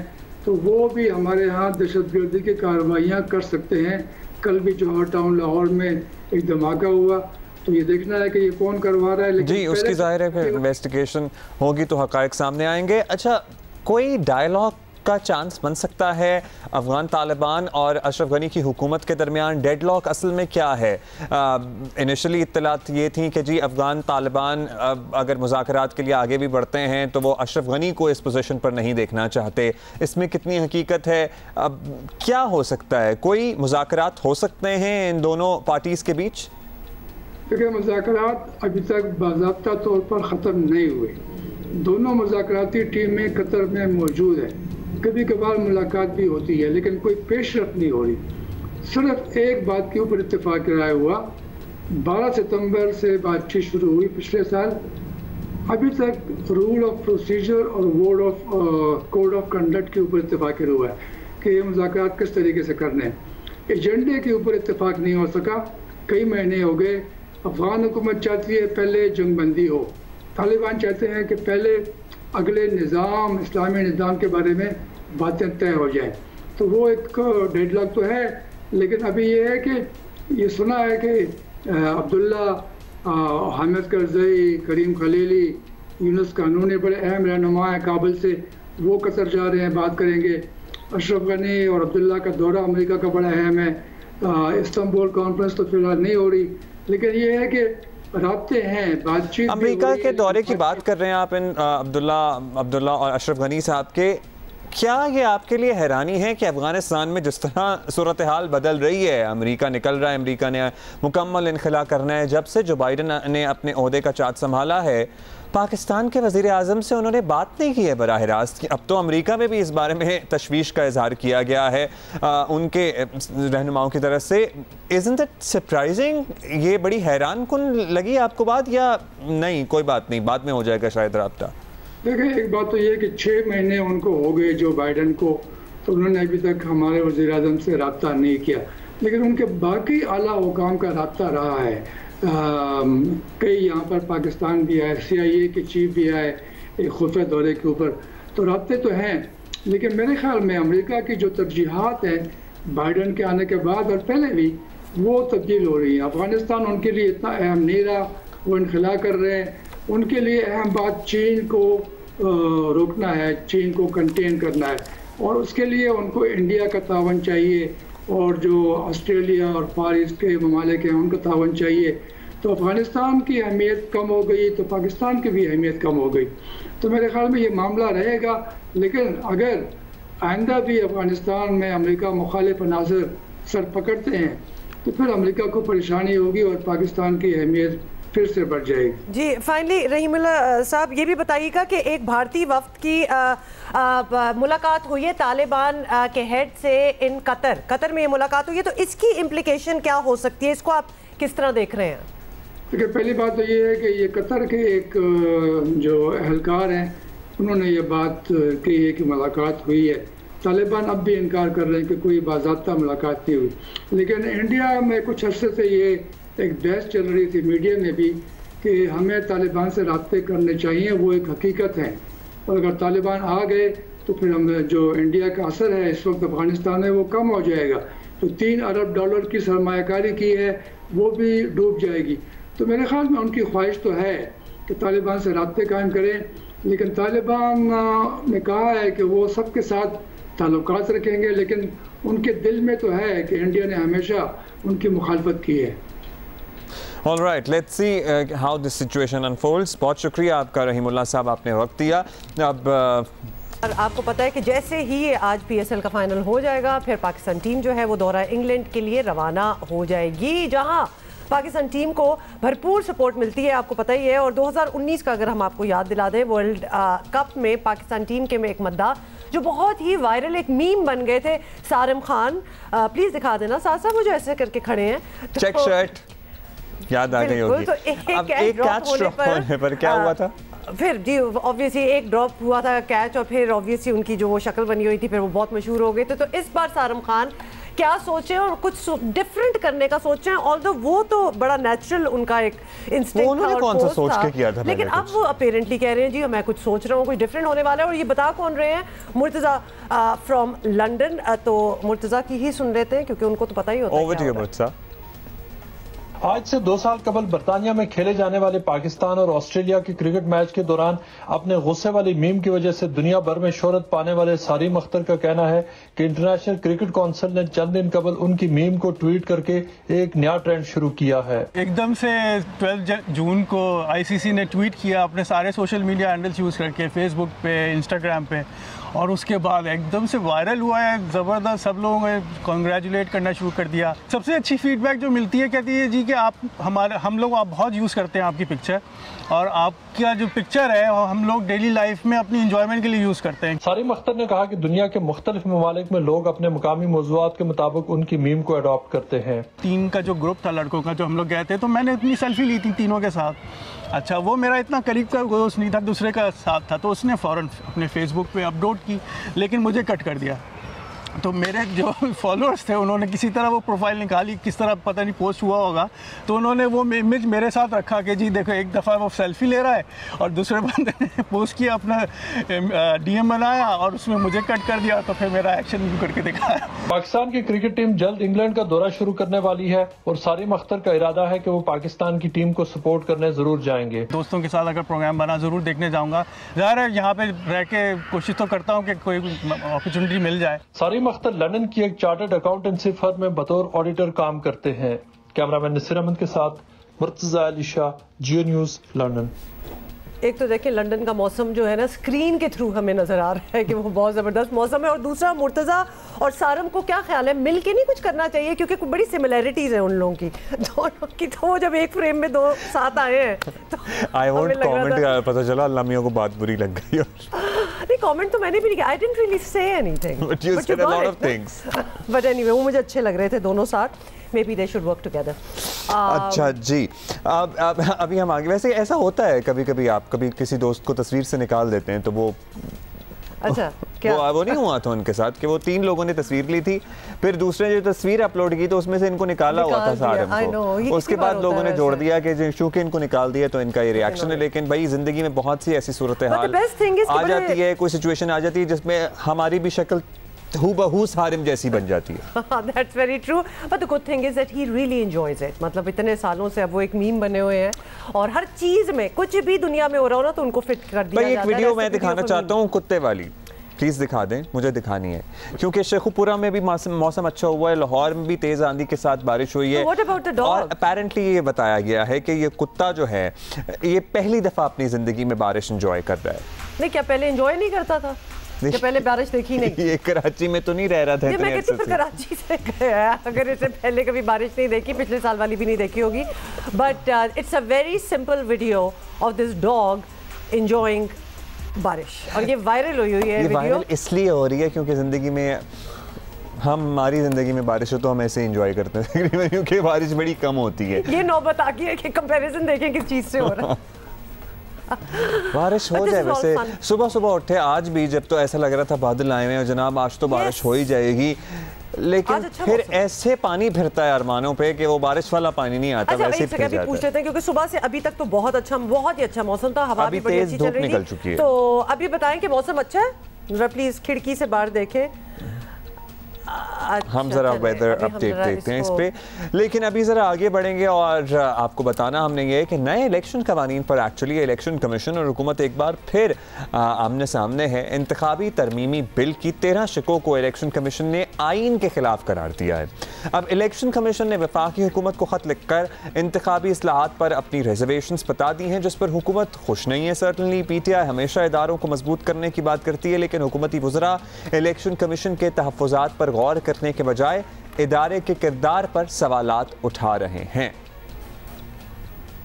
तो वो भी हमारे यहाँ दहशतगर्दी की कार्रवाइयाँ कर सकते हैं। कल भी जौहर टाउन लाहौर में एक धमाका हुआ, तो ये देखना है कि ये कौन करवा रहा है। लेकिन जी, उसकी ज़ाहिर है फिर इन्वेस्टिगेशन होगी तो हक़ाइक़ सामने आएंगे। अच्छा, कोई डायलॉग का चांस बन सकता है अफ़गान तालिबान और अशरफ गनी की हुकूमत के दरमियान? डेडलॉक असल में क्या है? इनिशियली इत्तलात ये थी कि जी अफ़गान तालिबान अगर मुज़ाकरात के लिए आगे भी बढ़ते हैं तो वो अशरफ गनी को इस पोजीशन पर नहीं देखना चाहते। इसमें कितनी हकीकत है? अब क्या हो सकता है? कोई मुज़ाकरात हो सकते हैं इन दोनों पार्टीज़ के बीच? देखिए, मुज़ाकरात अभी तक बाज़ाब्ता तौर पर ख़त्म नहीं हुए। दोनों मुज़ाकराती टीमें कतर में मौजूद है, कभी कभार मुलाकात भी होती है, लेकिन कोई पेशरफ नहीं हो रही। सिर्फ एक बात के ऊपर इत्तेफाक राय हुआ, 12 सितंबर से बातचीत शुरू हुई पिछले साल अभी तक रूल ऑफ प्रोसीजर और कोड ऑफ कंडक्ट के ऊपर इत्तेफाक हुआ है कि ये मुज़ाकरात किस तरीके से करने हैं। एजेंडे के ऊपर इत्तेफाक नहीं हो सका, कई महीने हो गए। अफगान हुकूमत चाहती है पहले जंगबंदी हो, तालिबान चाहते हैं कि पहले अगले निज़ाम, इस्लामी निज़ाम के बारे में बातें तय हो जाए। तो वो एक डेडलॉक तो है, लेकिन अभी ये है कि ये सुना है कि अब्दुल्ला, हामिद करज़ई, करीम खलीली, यूनुस कानूनी बड़े अहम रहनुमा हैं काबुल से, वो कतर जा रहे हैं, बात करेंगे। अशरफ गनी और अब्दुल्ला का दौरा अमेरिका का बड़ा अहम है। इस्तांबुल कॉन्फ्रेंस तो फिलहाल नहीं हो रही, लेकिन ये है कि राब्ते हैं, बातचीत। अमेरिका के दौरे की बात कर रहे हैं आप, इन अब्दुल्ला और अशरफ गनी साहब के। क्या ये आपके लिए हैरानी है कि अफगानिस्तान में जिस तरह सूरत हाल बदल रही है, अमेरिका निकल रहा है, अमेरिका ने मुकम्मल इनखला करना है, जब से जो बाइडन ने अपने ओहदे का चार्ज संभाला है, पाकिस्तान के वज़ीर आज़म से उन्होंने बात नहीं की है बराह रास्त। अब तो अमेरिका में भी इस बारे में तशवीश का इजहार किया गया है उनके रहनुमाओं की तरफ से। Isn't it surprising? ये बड़ी हैरान कुन लगी आपको बात, या नहीं कोई बात नहीं, बाद में हो जाएगा शायद रब्ता? देखिए, एक बात तो ये कि 6 महीने उनको हो गए जो बाइडन को, तो उन्होंने अभी तक हमारे वज़ीर आज़म से रब्ता नहीं किया, लेकिन उनके बाकी आला हुकाम का रब्ता रहा है। कई यहाँ पर पाकिस्तान भी आए, CIA के चीफ भी आए एक खुफिया दौरे के ऊपर, तो रब्ते तो हैं। लेकिन मेरे ख्याल में अमेरिका की जो तरजीहात हैं बाइडन के आने के बाद और पहले भी, वो तब्दील हो रही है। अफ़गानिस्तान उनके लिए इतना अहम नहीं रहा, वो इनखला कर रहे हैं। उनके लिए अहम बात चीन को रोकना है, चीन को कंटेन करना है, और उसके लिए उनको इंडिया का तावन चाहिए, और जो ऑस्ट्रेलिया और फार ईस्ट के ममालिक हैं उनका तावन चाहिए। तो अफ़गानिस्तान की अहमियत कम हो गई तो पाकिस्तान की भी अहमियत कम हो गई। तो मेरे ख्याल में ये मामला रहेगा, लेकिन अगर आइंदा भी अफ़गानिस्तान में अमेरिका मुखालिफ अनासर सर पकड़ते हैं तो फिर अमेरिका को परेशानी होगी और पाकिस्तान की अहमियत फिर से बढ़ जाएगी। जी, फाइनली रहीमुल्लाह साहब ये भी बताइएगा कि एक भारतीय वफ्द की मुलाकात हुई है तालिबान के हेड से इन कतर में ये मुलाकात हुई है, तो इसकी इम्प्लीकेशन क्या हो सकती है, इसको आप किस तरह देख रहे हैं? देखिए, पहली बात तो ये है कि ये कतर के एक जो अहलकार हैं उन्होंने ये बात की है कि मुलाकात हुई है। तालिबान अब भी इनकार कर रहे हैं कि कोई बाज़ाब्ता मुलाकात नहीं हुई, लेकिन इंडिया में कुछ अर्से से ये एक बहस चल रही थी मीडिया में भी कि हमें तालिबान से राब्ते करने चाहिए, वो एक हकीकत है, और अगर तालिबान आ गए तो फिर हम जो इंडिया का असर है इस वक्त अफ़गानिस्तान में वो कम हो जाएगा। तो $3 अरब की सरमायाकारी की है वो भी डूब जाएगी। तो मेरे ख्याल में उनकी ख्वाहिश तो है कि तालिबान से राब्ते कायम करें, लेकिन तालिबान ने कहा है कि वो सबके साथ ताल्लुकात रखेंगे, लेकिन उनके दिल में तो है कि इंडिया ने हमेशा उनकी मुखालफत की है। All right, let's see how this situation unfolds. बहुत शुक्रिया आपका रहीमुल्लाह साहब, आपने वक्त दिया। अब आपको पता है कि जैसे ही आज PSL का फाइनल हो जाएगा फिर पाकिस्तान टीम जो है वो दौरा इंग्लैंड के लिए रवाना हो जाएगी, जहां पाकिस्तान टीम को भरपूर सपोर्ट मिलती है, आपको पता ही है। और 2019 का अगर हम आपको याद दिला दें, वर्ल्ड कप में पाकिस्तान टीम के में एक मद्दा जो बहुत ही वायरल एक मीम बन गए थे, सारिम खान, प्लीज दिखा देना साथ साथ, वो जो ऐसे करके खड़े हैं, चेक शर्ट याद आ गई होगी। तो अब एक कैच होने पर क्या हुआ था? फिर जी ऑब्वियसली एक ड्रॉप हुआ था कैच, और फिर ऑब्वियसली उनकी जो वो शक्ल बनी हुई थी फिर वो बहुत मशहूर हो गई थी। तो इस बार सारिम खान क्या सोचे और कुछ डिफरेंट करने का सोचे हैं, ऑल्दो वो तो बड़ा नेचुरल उनका एक इंस्टिंक्ट था, उन्होंने कौन सा सोच के किया था, लेकिन अब वो अपेरेंटली कह रहे हैं जी मैं कुछ सोच रहा हूँ, कुछ डिफरेंट होने वाला है। और ये बता कौन रहे हैं? Murtaza from London. तो मुर्तज़ा की ही सुन लेते हैं क्योंकि उनको तो पता ही होता है। आज से 2 साल कबल बरतानिया में खेले जाने वाले पाकिस्तान और ऑस्ट्रेलिया के क्रिकेट मैच के दौरान अपने गुस्से वाली मीम की वजह से दुनिया भर में शोहरत पाने वाले सारिम अख्तर का कहना है कि इंटरनेशनल क्रिकेट काउंसिल ने चंद दिन कबल उनकी मीम को ट्वीट करके एक नया ट्रेंड शुरू किया है। एकदम से 12 जून को ICC ने ट्वीट किया अपने सारे सोशल मीडिया हैंडल्स यूज करके, फेसबुक पे, इंस्टाग्राम पे, और उसके बाद एकदम से वायरल हुआ है, ज़बरदस्त, सब लोगों ने कॉन्ग्रेचुलेट करना शुरू कर दिया। सबसे अच्छी फीडबैक जो मिलती है कहती है जी कि आप हम लोग आप बहुत यूज़ करते हैं आपकी पिक्चर, और आपका जो पिक्चर है हम लोग डेली लाइफ में अपनी इंजॉयमेंट के लिए यूज़ करते हैं। सारिम अख्तर ने कहा कि दुनिया के मुख्तलिफ ममालिक में लोग अपने मुकामी मौज़ूआत के मुताबिक उनकी मीम को अडॉप्ट करते हैं। 3 का जो ग्रुप था लड़कों का जो हम लोग गए थे, तो मैंने अपनी सेल्फी ली थी तीनों के साथ, अच्छा, वो मेरा इतना करीब का दोस्त नहीं था, दूसरे का साथ था, तो उसने फ़ौरन अपने फेसबुक पे अपलोड की, लेकिन मुझे कट कर दिया। तो मेरे जो फॉलोअर्स थे उन्होंने किसी तरह वो प्रोफाइल निकाली, किस तरह पता नहीं पोस्ट हुआ होगा, तो उन्होंने वो इमेज मेरे साथ रखा कि जी देखो एक दफ़ा वो सेल्फी ले रहा है, और दूसरे बंदे ने पोस्ट किया, अपना DM बनाया और उसमें मुझे कट कर दिया, तो फिर मेरा एक्शन भी करके दिखाया। पाकिस्तान की क्रिकेट टीम जल्द इंग्लैंड का दौरा शुरू करने वाली है और सारिम अख्तर का इरादा है कि वो पाकिस्तान की टीम को सपोर्ट करने ज़रूर जाएंगे। दोस्तों के साथ अगर प्रोग्राम बना ज़रूर देखने जाऊँगा। ज़ाहिर है यहाँ पे रह के कोशिश तो करता हूँ कि कोई अपॉर्चुनिटी मिल जाए। सारिम अख्तर लंदन की एक चार्टर्ड अकाउंटेंसी फर्म में बतौर ऑडिटर काम करते हैं। कैमरामैन नसीर अहमद के साथ मुर्तज़ा अली शाह, जियो न्यूज़, लंदन। एक तो देखिए लंदन का मौसम जो है ना स्क्रीन के थ्रू हमें नजर आ रहा है कि वो बहुत ज़बरदस्त मौसम है, और दूसरा मुर्तज़ा और सारम को क्या ख्याल है, मिल के नहीं कुछ करना चाहिए, क्योंकि कुछ बड़ी सिमिलैरिटीज़ हैं उन लोगों की दोनों की, तो जब एक फ्रेम में दो साथ आए हैं तो आई वोंट कमेंट, पता चला अल्लामियों को बात बुरी लग गई। नहीं, कमेंट तो मैंने भी नहीं किया, I didn't really say anything, but you said a lot of things, but anyway वो मुझे अच्छे लग रहे थे दोनों साथ, maybe they should work together। अच्छा जी, अभी हम आगे, वैसे ऐसा होता है कभी कभी, आप कभी किसी दोस्त को तस्वीर से निकाल देते हैं तो वो, अच्छा क्या वो नहीं हुआ था उनके साथ कि वो 3 लोगों ने तस्वीर ली थी, फिर दूसरे ने जो तस्वीर अपलोड की तो उसमें से इनको निकाला हुआ था सारम को, उसके बाद लोगों ने जोड़ दिया कि चूंकि इनको निकाल दिया तो इनका ये रिएक्शन है। लेकिन भाई जिंदगी में बहुत सी ऐसी सूरत हाल आ जाती है, कोई सिचुएशन आ जाती है जिसमें हमारी भी शक्ल हूबहू सारिम जैसी बन जाती है। That's very true, but the good thing is that he really enjoys it। मतलब इतने सालों से अब वो एक मीम बने हुए हैं, और हर चीज में कुछ भी दुनिया में हो रहा हो ना तो उनको फिट कर दिया जाता है। एक वीडियो मैं दिखाना चाहता हूँ कुत्ते वाली, प्लीज दिखा दें, मुझे दिखानी है, क्योंकि शेखुपुरा में भी मौसम अच्छा हुआ है, लाहौर में भी तेज आंधी के साथ बारिश हुई है, और अपेरेंटली ये बताया गया है कि ये कुत्ता जो है ये पहली दफा अपनी जिंदगी में बारिश एंजॉय कर रहा है। नहीं, क्या पहले एंजॉय नहीं करता था? कि पहले बारिश देखी नहीं? ये कराची में तो नहीं रह रहा था, मैं कहती हूँ कराची से गया, अगर इससे पहले कभी बारिश नहीं देखी, पिछले साल वाली भी नहीं देखी होगी, but it's a very simple video of this dog enjoying बारिश, और ये वायरल हुई है। ये वायरल इसलिए हो रही है क्योंकि जिंदगी में हमारी जिंदगी में बारिश हो तो हम ऐसे एंजॉय करते हैं क्योंकि बारिश बड़ी कम होती है। ये नौबत आ गई है कि कंपैरिजन देखें किस चीज से हो रहा है। बारिश हो जाए, वैसे सुबह सुबह उठे आज भी जब तो ऐसा लग रहा था बादल आए हुए हैं जनाब आज तो बारिश हो ही जाएगी, लेकिन अच्छा फिर ऐसे पानी फिरता है अरमानों पे कि वो बारिश वाला पानी नहीं आता। अच्छा, वैसे फिर जाता पूछ लेते हैं क्योंकि सुबह से अभी तक तो बहुत ही अच्छा मौसम था, हवा भी बड़ी अच्छी चल रही थी, तो अभी बताएं कि मौसम अच्छा है, जरा प्लीज खिड़की से बाहर देखें। हम जरा वेदर अपडेट देखते हैं इस पे, लेकिन अभी जरा आगे बढ़ेंगे और आपको बताना हमने ये कि नए इलेक्शन कवानीन पर एक्चुअली इलेक्शन कमीशन और हुकूमत एक बार फिर आमने सामने है। इंतखाबी तरमीमी बिल की 13 शिकों को इलेक्शन कमीशन ने आइन के खिलाफ करार दिया है। अब इलेक्शन कमीशन ने वफाकी हुकूमत को खत लिखकर इंतखाबी इस्लाहात पर अपनी रिजर्वेशंस बता दी हैं, जिस पर हुकूमत खुश नहीं है। सर्टनली PTI हमेशा इदारों को मजबूत करने की बात करती है, लेकिन हुकूमती वज़रा इलेक्शन कमीशन के तहफ़्फ़ुज़ात पर गौर करने के बजाय इदारे के किरदार पर सवालात उठा रहे हैं।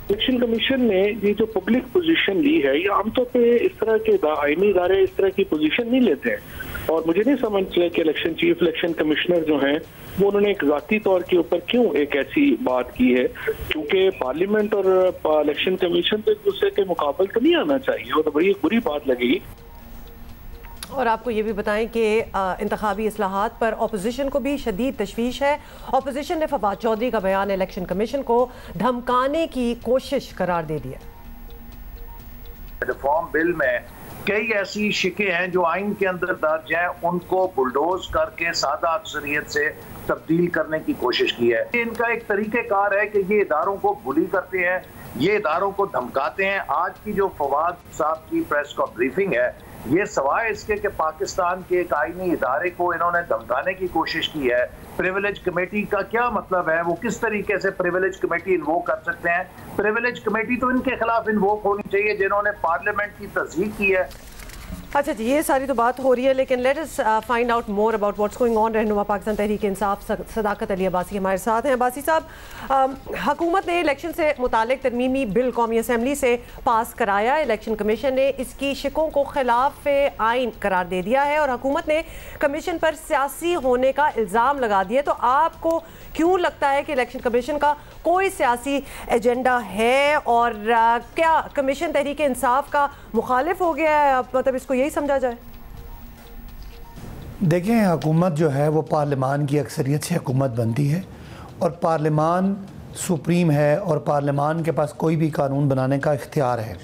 इलेक्शन कमीशन ने ये जो पब्लिक पोजीशन ली है, ये आमतौर पे इस तरह के आईनी इदारे इस तरह की पोजीशन नहीं लेते हैं, और मुझे नहीं समझ चला कि इलेक्शन चीफ इलेक्शन कमिश्नर जो हैं वो उन्होंने एक ज़ाती तौर के ऊपर क्यों एक ऐसी बात की है, क्योंकि पार्लियामेंट और इलेक्शन कमीशन तो एक दूसरे के मुकाबले तो नहीं आना चाहिए, और बड़ी बुरी बात लगेगी। और आपको ये भी बताएं कि इंतखाबी इस्लाहात पर अपोजिशन को भी शदीद तशवीश है। अपोजिशन ने फवाद चौधरी का बयान इलेक्शन कमीशन को धमकाने की कोशिश करार दे दिया। रिफॉर्म बिल में कई ऐसी शिकें हैं जो आइन के अंदर दर्ज हैं, उनको बुलडोज करके सादा अक्सरियत से तब्दील करने की कोशिश की है। इनका एक तरीक़ेकार है कि ये इदारों को बुली करते हैं, ये इदारों को धमकाते हैं। आज की जो फवाद साहब की प्रेस का ब्रीफिंग है, ये सवाए इसके कि पाकिस्तान के एक आईनी इदारे को इन्होंने धमकाने की कोशिश की है। प्रिविलेज कमेटी का क्या मतलब है, वो किस तरीके से प्रिविलेज कमेटी इन्वोक कर सकते हैं? प्रिविलेज कमेटी तो इनके खिलाफ इन्वोक होनी चाहिए जिन्होंने पार्लियामेंट की तस्दीक की है। अच्छा जी, ये सारी तो बात हो रही है, लेकिन let us find out more about what's going on. रहनुमा पाकिस्तान तहरीक इंसाफ सदाकत अली अब्बासी हमारे साथ हैं। अब्बासी साहब, हुकूमत ने इलेक्शन से मुतालिक तरमीमी बिल कौमी असम्बली से पास कराया। इलेक्शन कमीशन ने इसकी शिकों को खिलाफ आइन करार दे दिया है और हुकूमत ने कमीशन पर सियासी होने का इल्ज़ाम लगा दिया। तो आपको क्यों लगता है कि इलेक्शन कमीशन का कोई सियासी एजेंडा है, और क्या कमीशन तहरीक इंसाफ का मुखालिफ हो गया है? मतलब इसको यही समझा जाए? देखें, हुकूमत जो है वो पार्लिमान की अक्सरियत से हुकूमत बनती है और पार्लिमान सुप्रीम है और पार्लिमान के पास कोई भी कानून बनाने का इख्तियार है।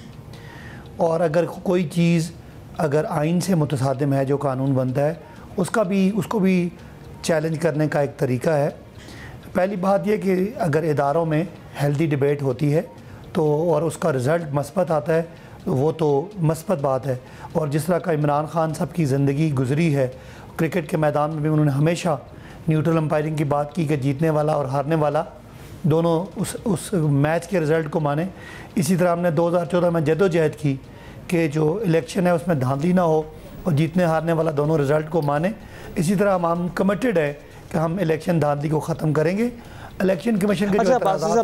और अगर कोई चीज़ अगर आइन से मुतसादिम है जो कानून बनता है, उसको भी चैलेंज करने का एक तरीका है। पहली बात यह कि अगर इदारों में हेल्दी डिबेट होती है तो और उसका रिज़ल्ट मस्बत आता है तो वो तो मस्बत बात है। और जिस तरह का इमरान खान साहब की ज़िंदगी गुजरी है, क्रिकेट के मैदान में भी उन्होंने हमेशा न्यूट्रल अंपायरिंग की बात की कि जीतने वाला और हारने वाला दोनों उस मैच के रिज़ल्ट को माने। इसी तरह हमने 2014 में जदोजहद की कि जो इलेक्शन है उसमें धांधली ना हो और जीतने हारने वाला दोनों रिज़ल्ट को माने। इसी तरह हम कमिटेड है कि हम इलेक्शन धांधली को ख़त्म करेंगे। इलेक्शन कमीशन के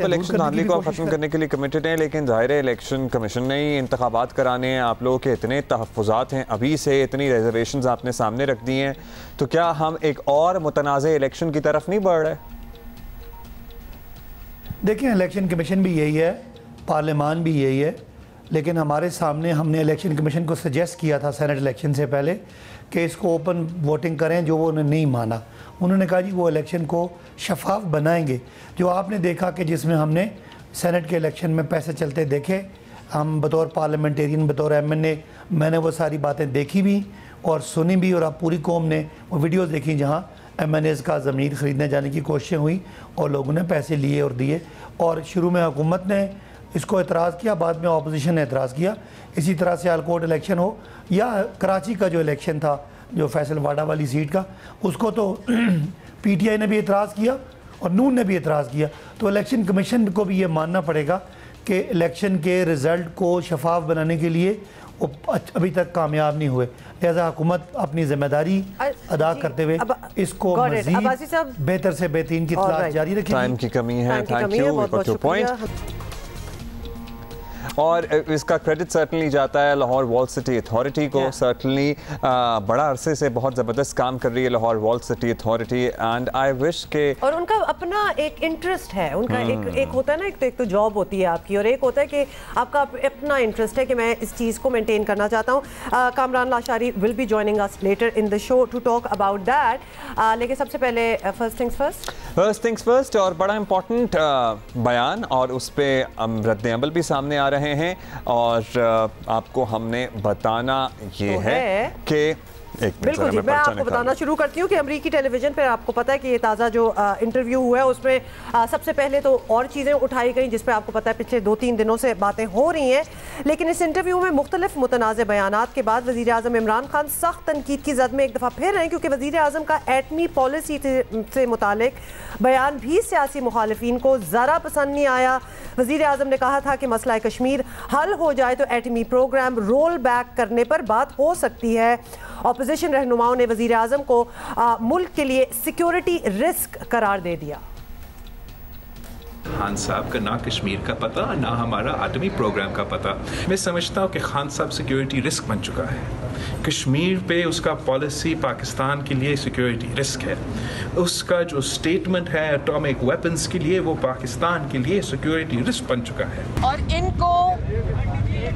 इलेक्शन धांधली को ख़त्म करने के लिए कमिटेड हैं, लेकिन ज़ाहिर है इलेक्शन कमीशन ने ही इंतखाबात कराने हैं। आप लोगों के इतने तहफ़्फ़ुज़ात हैं, अभी से इतनी रिजर्वेशंस आपने सामने रख दी हैं, तो क्या हम एक और मुतनाज़े इलेक्शन की तरफ नहीं बढ़ रहे? देखिए, इलेक्शन कमीशन भी यही है, पार्लियामान भी यही है, लेकिन हमारे सामने हमने इलेक्शन कमीशन को सजेस्ट किया था सेनेट इलेक्शन से पहले कि इसको ओपन वोटिंग करें, जो वो उन्होंने नहीं माना। उन्होंने कहा जी वो इलेक्शन को शफाफ बनाएंगे। जो आपने देखा कि जिसमें हमने सेनेट के इलेक्शन में पैसे चलते देखे, हम बतौर पार्लियामेंटेरियन, बतौर MNA, मैंने वो सारी बातें देखी भी और सुनी भी, और अब पूरी कौम ने वो वीडियोज़ देखी जहाँ MNAs का ज़मीन ख़रीदने जाने की कोशिशें हुई और लोगों ने पैसे लिए और दिए। और शुरू में हुकूमत ने इसको एतराज़ किया, बाद में अपोजिशन ने एतराज़ किया। इसी तरह से सियालकोट इलेक्शन हो या कराची का जो इलेक्शन था, जो फैसलवाड़ा वाली सीट का, उसको तो PTI ने भी एतराज़ किया और नून ने भी एतराज़ किया। तो इलेक्शन कमीशन को भी ये मानना पड़ेगा कि इलेक्शन के रिज़ल्ट को शफाफ बनाने के लिए वो अभी तक कामयाब नहीं हुए। लिहाजा हुकूमत अपनी जिम्मेदारी अदा करते हुए इसको मज़ीद बेहतर से बेहतरीन की तलाश जारी रखेगी। टाइम की कमी है, थैंक यू। और इसका क्रेडिट सर्टनली जाता है लाहौर वॉल सिटी अथॉरिटी को। सर्टनली बड़ा अरसे से बहुत ज़बरदस्त काम कर रही है Lahore wall city authority, and I wish के, और उनका अपना एक इंटरेस्ट है, उनका एक होता है ना, एक तो जॉब होती है आपकी, और एक होता है कि आपका अपना इंटरेस्ट है कि मैं इस चीज़ को मेंटेन करना चाहता हूँ। Kamran Lashari will be joining us later in the show to talk about that, लेकिन सबसे पहले फर्स्ट थिंग्स फर्स्ट, और बड़ा इंपॉर्टेंट बयान, और उस पर रद्द अमल भी सामने आ रहे हैं, और आपको हमने बताना ये तो है कि बिल्कुल जी, मैं आपको बताना शुरू करती हूँ कि अमेरिकी टेलीविज़न पर आपको पता है कि ये ताज़ा जो इंटरव्यू हुआ है उसमें सबसे पहले तो और चीज़ें उठाई गई जिस पे आपको पता है पिछले 2-3 दिनों से बातें हो रही हैं, लेकिन इस इंटरव्यू में मुख्तलिफ मुतनाज़ बयानात के बाद वज़ीर आज़म इमरान खान सख्त तनकीद की जद में एक दफ़ा फिर रहे हैं, क्योंकि वज़ीर आज़म का एटमी पॉलिसी से मुतालिक बयान भी सियासी मुखालिफिन को ज़रा पसंद नहीं आया। वज़ीर आज़म ने कहा था कि मसला कश्मीर हल हो जाए तो एटमी प्रोग्राम रोल बैक करने पर बात हो सकती है। अपोजिशन रहनुमाओं ने वज़ीर आज़म को मुल्क के लिए सिक्योरिटी रिस्क करार दे दिया। खान साहब का ना कश्मीर का पता, ना हमारा आटमी प्रोग्राम का पता। मैं समझता हूँ कि खान साहब सिक्योरिटी रिस्क बन चुका है। कश्मीर पे उसका पॉलिसी पाकिस्तान के लिए सिक्योरिटी रिस्क है। उसका जो स्टेटमेंट है एटॉमिक वेपन्स के लिए, वो पाकिस्तान के लिए सिक्योरिटी रिस्क बन चुका है। और इनको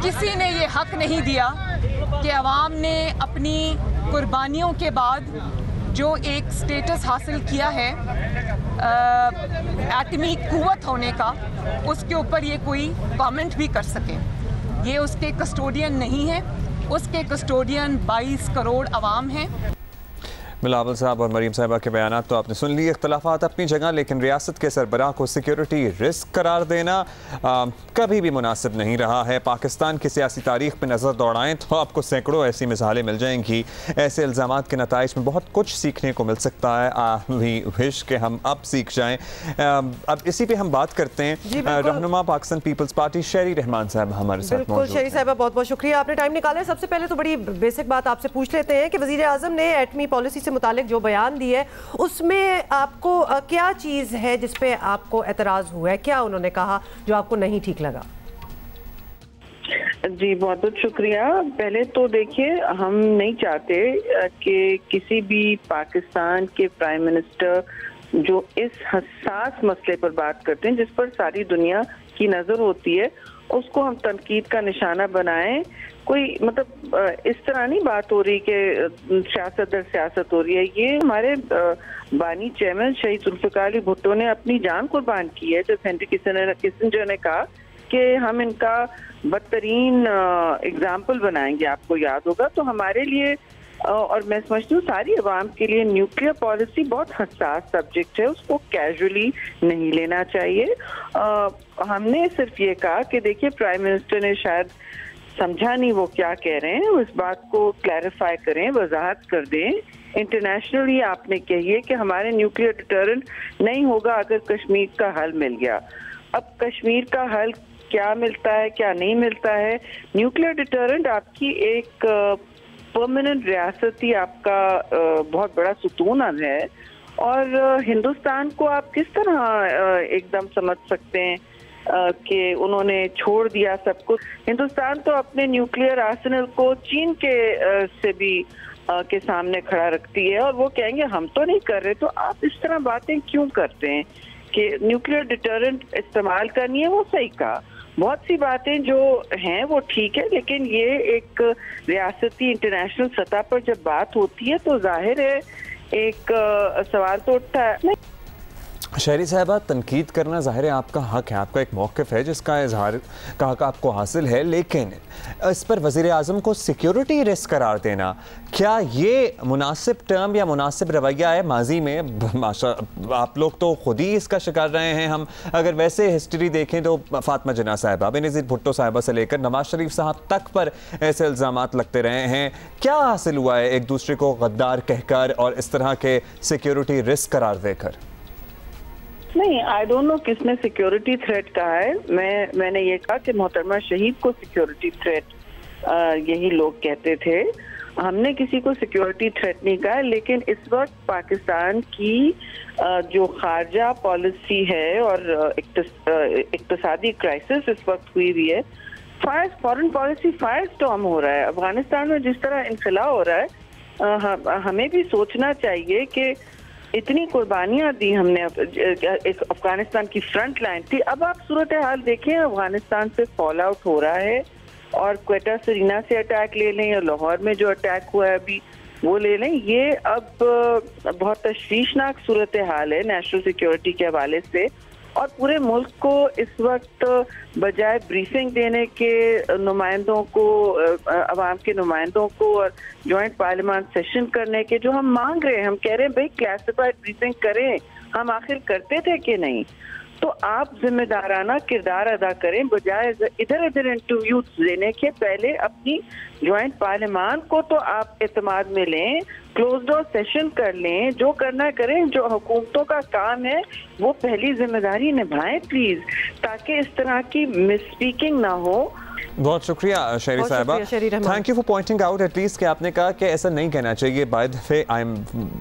किसी ने ये हक नहीं दिया कि अवाम ने अपनी कुर्बानियों के बाद जो एक स्टेटस हासिल किया है एटमी कुव्वत होने का, उसके ऊपर ये कोई कमेंट भी कर सके। ये उसके कस्टोडियन नहीं है, उसके कस्टोडियन 22 करोड़ अवाम हैं। बिलावल साहब और मरीम साहिबा के बयान तो आपने सुन लिए। इख्तलाफात अपनी जगह, लेकिन रियासत के सरबराह को सिक्योरिटी रिस्क करार देना कभी भी मुनासिब नहीं रहा है। पाकिस्तान की सियासी तारीख पर नज़र दौड़ाएं तो आपको सैकड़ों ऐसी मिसालें मिल जाएंगी। ऐसे इल्ज़ामात के नताइज में बहुत कुछ सीखने को मिल सकता है। वी विश के हम अब सीख जाएं। अब इसी पे हम बात करते हैं। रहनुमा पाकिस्तान पीपल्स पार्टी शहरी रहमान साहब हमारे साथ मौजूद हैं। शहरी साहब बहुत बहुत शुक्रिया, आपने टाइम निकाला है। सबसे पहले तो बड़ी बेसिक बात आपसे पूछ लेते हैं कि वज़ीर आज़म ने एटमी पॉलिसी से मुतालिक जो बयान दी है उसमें आपको क्या चीज़ है जिस पे आपको एतराज़ हुआ है, क्या उन्होंने कहा जो आपको नहीं ठीक लगा? जी बहुत बहुत शुक्रिया। पहले तो देखिए, हम नहीं चाहते कि किसी भी पाकिस्तान के प्राइम मिनिस्टर जो इस हसास मसले पर बात करते हैं जिस पर सारी दुनिया की नज़र होती है उसको हम तनकीद का निशाना बनाएं। कोई मतलब इस तरह नहीं बात हो रही कि सियासत दर सियासत हो रही है। ये हमारे बानी चेयरमैन शहीद जुल्फ़िकार अली भुट्टो ने अपनी जान कुर्बान की है जब हेनरी किसिंजर ने कहा कि हम इनका बदतरीन एग्जाम्पल बनाएंगे। आपको याद होगा। तो हमारे लिए और मैं समझती हूँ सारी अवाम के लिए न्यूक्लियर पॉलिसी बहुत हसास सब्जेक्ट है, उसको कैजुअली नहीं लेना चाहिए। हमने सिर्फ ये कहा कि देखिए प्राइम मिनिस्टर ने शायद समझा नहीं वो क्या कह रहे हैं, इस बात को क्लैरिफाई करें, वजाहत कर दें। इंटरनेशनली आपने कहिए कि हमारे न्यूक्लियर डिटरेंट नहीं होगा अगर कश्मीर का हल मिल गया। अब कश्मीर का हल क्या मिलता है क्या नहीं मिलता है, न्यूक्लियर डिटरेंट आपकी एक परमानेंट रियासती आपका बहुत बड़ा सुतून है। और हिंदुस्तान को आप किस तरह एकदम समझ सकते हैं कि उन्होंने छोड़ दिया सब कुछ। हिंदुस्तान तो अपने न्यूक्लियर आर्सेनल को चीन के से भी के सामने खड़ा रखती है और वो कहेंगे हम तो नहीं कर रहे। तो आप इस तरह बातें क्यों करते हैं कि न्यूक्लियर डिटरेंट इस्तेमाल करनी है? वो सही कहा, बहुत सी बातें जो हैं वो ठीक है, लेकिन ये एक रियासती इंटरनेशनल सतह पर जब बात होती है तो जाहिर है एक सवाल तो उठता है। शहरी साहबा, तनकीद करना ज़ाहिर है आपका हक है, आपका एक मौक़िफ़ है जिसका इजहार का हक आपको हासिल है, लेकिन इस पर वज़ीर आज़म को सिक्योरिटी रिस्क करार देना, क्या ये मुनासिब टर्म या मुनासिब रवैया है? माजी में आप लोग तो खुद ही इसका शिकार रहे हैं। हम अगर वैसे हिस्ट्री देखें तो फ़ातिमा जिन्ना साहिबा, बेनज़ीर भुट्टो साहिबा से लेकर नवाज शरीफ साहब तक पर ऐसे इल्ज़ामात लगते रहे हैं। क्या हासिल हुआ है एक दूसरे को गद्दार कहकर और इस तरह के सिक्योरिटी रिस्क करार देकर? नहीं, आई डोंट नो किसने सिक्योरिटी थ्रेट कहा है। मैंने ये कहा कि मोहतरमा शहीद को सिक्योरिटी थ्रेट यही लोग कहते थे। हमने किसी को सिक्योरिटी थ्रेट नहीं कहा, लेकिन इस वक्त पाकिस्तान की जो खारजा पॉलिसी है और इक्तसादी क्राइसिस इस वक्त हुई है, फॉरेन पॉलिसी फायर स्टॉर्म हो रहा है। अफगानिस्तान में जिस तरह इनखिला हो रहा है, हमें भी सोचना चाहिए कि इतनी कुर्बानियां दी हमने। एक अफगानिस्तान की फ्रंट लाइन थी। अब आप सूरत हाल देखें, अफगानिस्तान से फॉल आउट हो रहा है और क्वेटा सरीना से अटैक ले लें या लाहौर में जो अटैक हुआ है अभी वो ले लें। ये अब बहुत तशवीशनाक सूरत हाल है नेशनल सिक्योरिटी के हवाले से। और पूरे मुल्क को इस वक्त बजाय ब्रीफिंग देने के नुमाइंदों को, अवाम के नुमाइंदों को और जॉइंट पार्लियामेंट सेशन करने के जो हम मांग रहे हैं, हम कह रहे हैं भाई क्लासिफाइड ब्रीफिंग करें, हम आखिर करते थे कि नहीं। तो आप जिम्मेदाराना किरदार अदा करें, बजाय इधर इधर इंटरव्यू देने के पहले अपनी ज्वाइंट पार्लियामान को तो आप एतमाद में लें, क्लोज डोर सेशन कर लें, जो करना करें। जो हुकूमतों का काम है वो पहली जिम्मेदारी निभाएं प्लीज, ताकि इस तरह की मिसस्पीकिंग ना हो। बहुत शुक्रिया शहरी साहिबा, thank you for pointing out at least कि आपने कहा कि ऐसा नहीं कहना चाहिए। By the way I am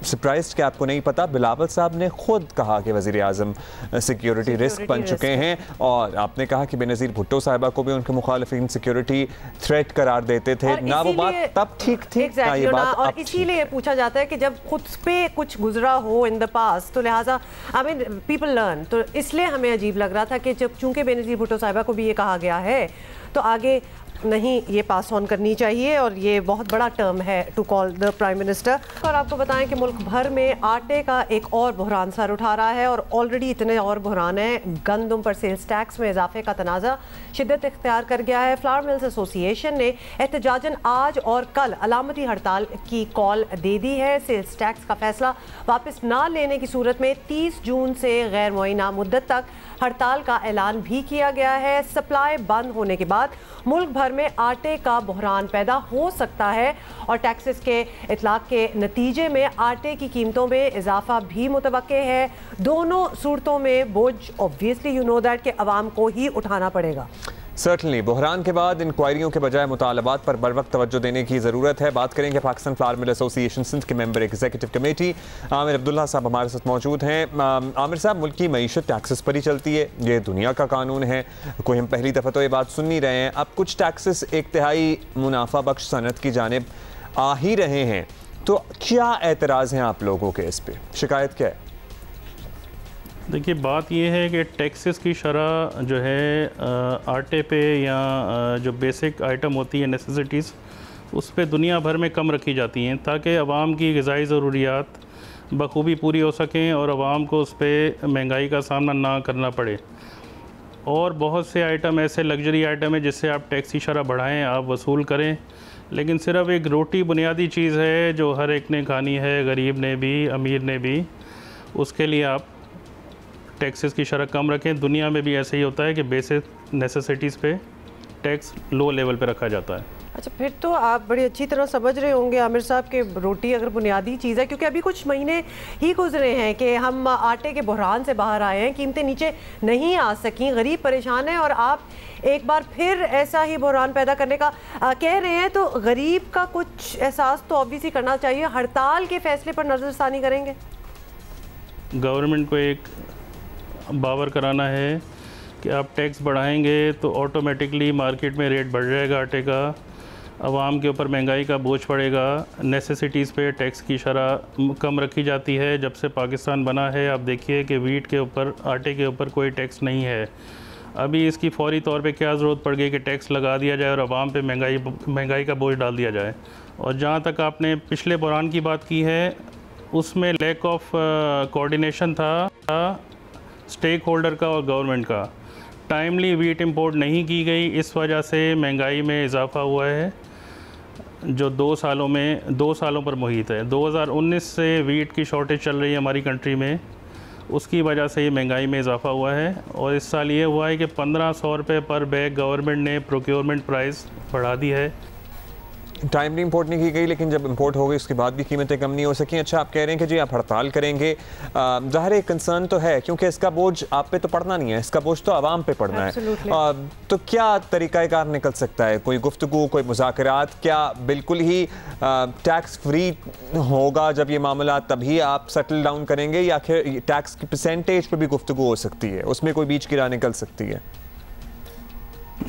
surprised कि आपको नहीं पता, बिलावल साहब ने खुद कहा कि वज़ीर आज़म सिक्योरिटी रिस्क बन चुके हैं और आपने कहा कि बेनज़ीर भुट्टो साहिबा को भी उनके मुखालिफिन सिक्योरिटी थ्रेट करार देते थे ना। वो बात तब ठीक थी ना ये बात और इसीलिए पूछा जाता है कि जब खुद पे कुछ गुजरा हो इन द पास्ट तो लिहाजा आई मीन पीपल लर्न। तो इसलिए हमें अजीब लग रहा था कि जब चूंकि बेनज़ीर भुट्टो साहिबा को भी ये कहा गया है तो आगे नहीं ये पास ऑन करनी चाहिए और ये बहुत बड़ा टर्म है to call the prime minister. और आपको बताएं कि मुल्क भर में आटे का एक और बहरान सर उठा रहा है और ऑलरेडी इतने और बहरान हैं। गंदम पर सेल्स टैक्स में इजाफे का तनाज़ा शिद्दत इख्तियार कर गया है। फ्लावर मिल्स एसोसिएशन ने एहतजाजन आज और कल अलामती हड़ताल की कॉल दे दी है। सेल्स टैक्स का फैसला वापस ना लेने की सूरत में 30 जून से गैर मुअय्यना मुद्दत तक हड़ताल का ऐलान भी किया गया है। सप्लाई बंद होने के बाद मुल्क भर में आटे का बहरान पैदा हो सकता है और टैक्सेस के इतलाक के नतीजे में आटे की कीमतों में इजाफा भी मुतवक्के है। दोनों सूरतों में बोझ ऑब्वियसली यू नो दैट के अवाम को ही उठाना पड़ेगा। सर्टनली बहरान के बाद इंक्वायरियों के बजाय मुतालबात पर बर वक्त तवज्जो देने की ज़रूरत है। बात करेंगे Pakistan flour mill association Sindh के member executive committee Aamir Abdullah साहब हमारे साथ मौजूद हैं। आमिर साहब, मुल्क की मईशत टैक्सेस पर ही चलती है, ये दुनिया का कानून है, कोई हम पहली दफ़ा तो ये बात सुन नहीं रहे हैं। अब कुछ टैक्सेस एक तिहाई मुनाफा बख्श सनत की जानिब आ ही रहे हैं, तो क्या एतराज़ हैं आप लोगों के इस पर, शिकायत क्या है? देखिए, बात यह है कि टैक्सेस की शरह जो है आटे पे या जो बेसिक आइटम होती है नेसेसिटीज़, उस पे दुनिया भर में कम रखी जाती हैं ताकि आवाम की ग़िज़ाई ज़रूरियात बखूबी पूरी हो सकें और आवाम को उस पर महंगाई का सामना ना करना पड़े। और बहुत से आइटम ऐसे लग्जरी आइटम है जिससे आप टैक्स की शरह बढ़ाएँ, आप वसूल करें, लेकिन सिर्फ एक रोटी बुनियादी चीज़ है जो हर एक ने खानी है, गरीब ने भी अमीर ने भी, उसके लिए आप टैक्सेस की शरह कम रखें। दुनिया में भी ऐसे ही होता है कि बेसिक नेसेसिटीज़ पे टैक्स लो लेवल पे रखा जाता है। अच्छा, फिर तो आप बड़ी अच्छी तरह समझ रहे होंगे आमिर साहब कि रोटी अगर बुनियादी चीज़ है, क्योंकि अभी कुछ महीने ही गुजरे हैं कि हम आटे के बहरान से बाहर आए हैं, कीमतें नीचे नहीं आ सकी, गरीब परेशान है, और आप एक बार फिर ऐसा ही बहरान पैदा करने का कह रहे हैं। तो गरीब का कुछ एहसास तो ऑब्वियसली करना चाहिए। हड़ताल के फैसले पर नज़रसानी करेंगे? गवर्नमेंट को एक बावर कराना है कि आप टैक्स बढ़ाएंगे तो ऑटोमेटिकली मार्केट में रेट बढ़ जाएगा आटे का, आवाम के ऊपर महंगाई का बोझ पड़ेगा। नेसेसिटीज़ पे टैक्स की शरह कम रखी जाती है। जब से पाकिस्तान बना है आप देखिए कि वीट के ऊपर, आटे के ऊपर कोई टैक्स नहीं है। अभी इसकी फौरी तौर पे क्या ज़रूरत पड़ गई कि टैक्स लगा दिया जाए और आवाम पे महंगाई का बोझ डाल दिया जाए। और जहाँ तक आपने पिछले बहरान की बात की है, उसमें लैक ऑफ कोऑर्डिनेशन था स्टेक होल्डर का और गवर्नमेंट का। टाइमली वीट इंपोर्ट नहीं की गई, इस वजह से महंगाई में इजाफा हुआ है जो 2 सालों पर मुहित है। 2019 से वीट की शॉर्टेज चल रही है हमारी कंट्री में, उसकी वजह से ये महंगाई में इजाफा हुआ है। और इस साल ये हुआ है कि 1500 रुपये पर बैग गवर्नमेंट ने प्रोक्योरमेंट प्राइस बढ़ा दी है। टाइमली इंपोर्ट नहीं की गई, लेकिन जब इंपोर्ट हो गई उसके बाद भी कीमतें कम नहीं हो सकी। अच्छा, आप कह रहे हैं कि जी आप हड़ताल करेंगे, ज़ाहिर एक कंसर्न तो है क्योंकि इसका बोझ आप पे तो पड़ना नहीं है, इसका बोझ तो आवाम पे पड़ना है। तो क्या तरीक़ाकार निकल सकता है? कोई गुफ्तगू, कोई मुज़ाकरात? क्या बिल्कुल ही टैक्स फ्री होगा जब ये मामला तभी आप सेटल डाउन करेंगे, या फिर टैक्स की परसेंटेज पर भी गुफ्तगू हो सकती है, उसमें कोई बीच की राह निकल सकती है?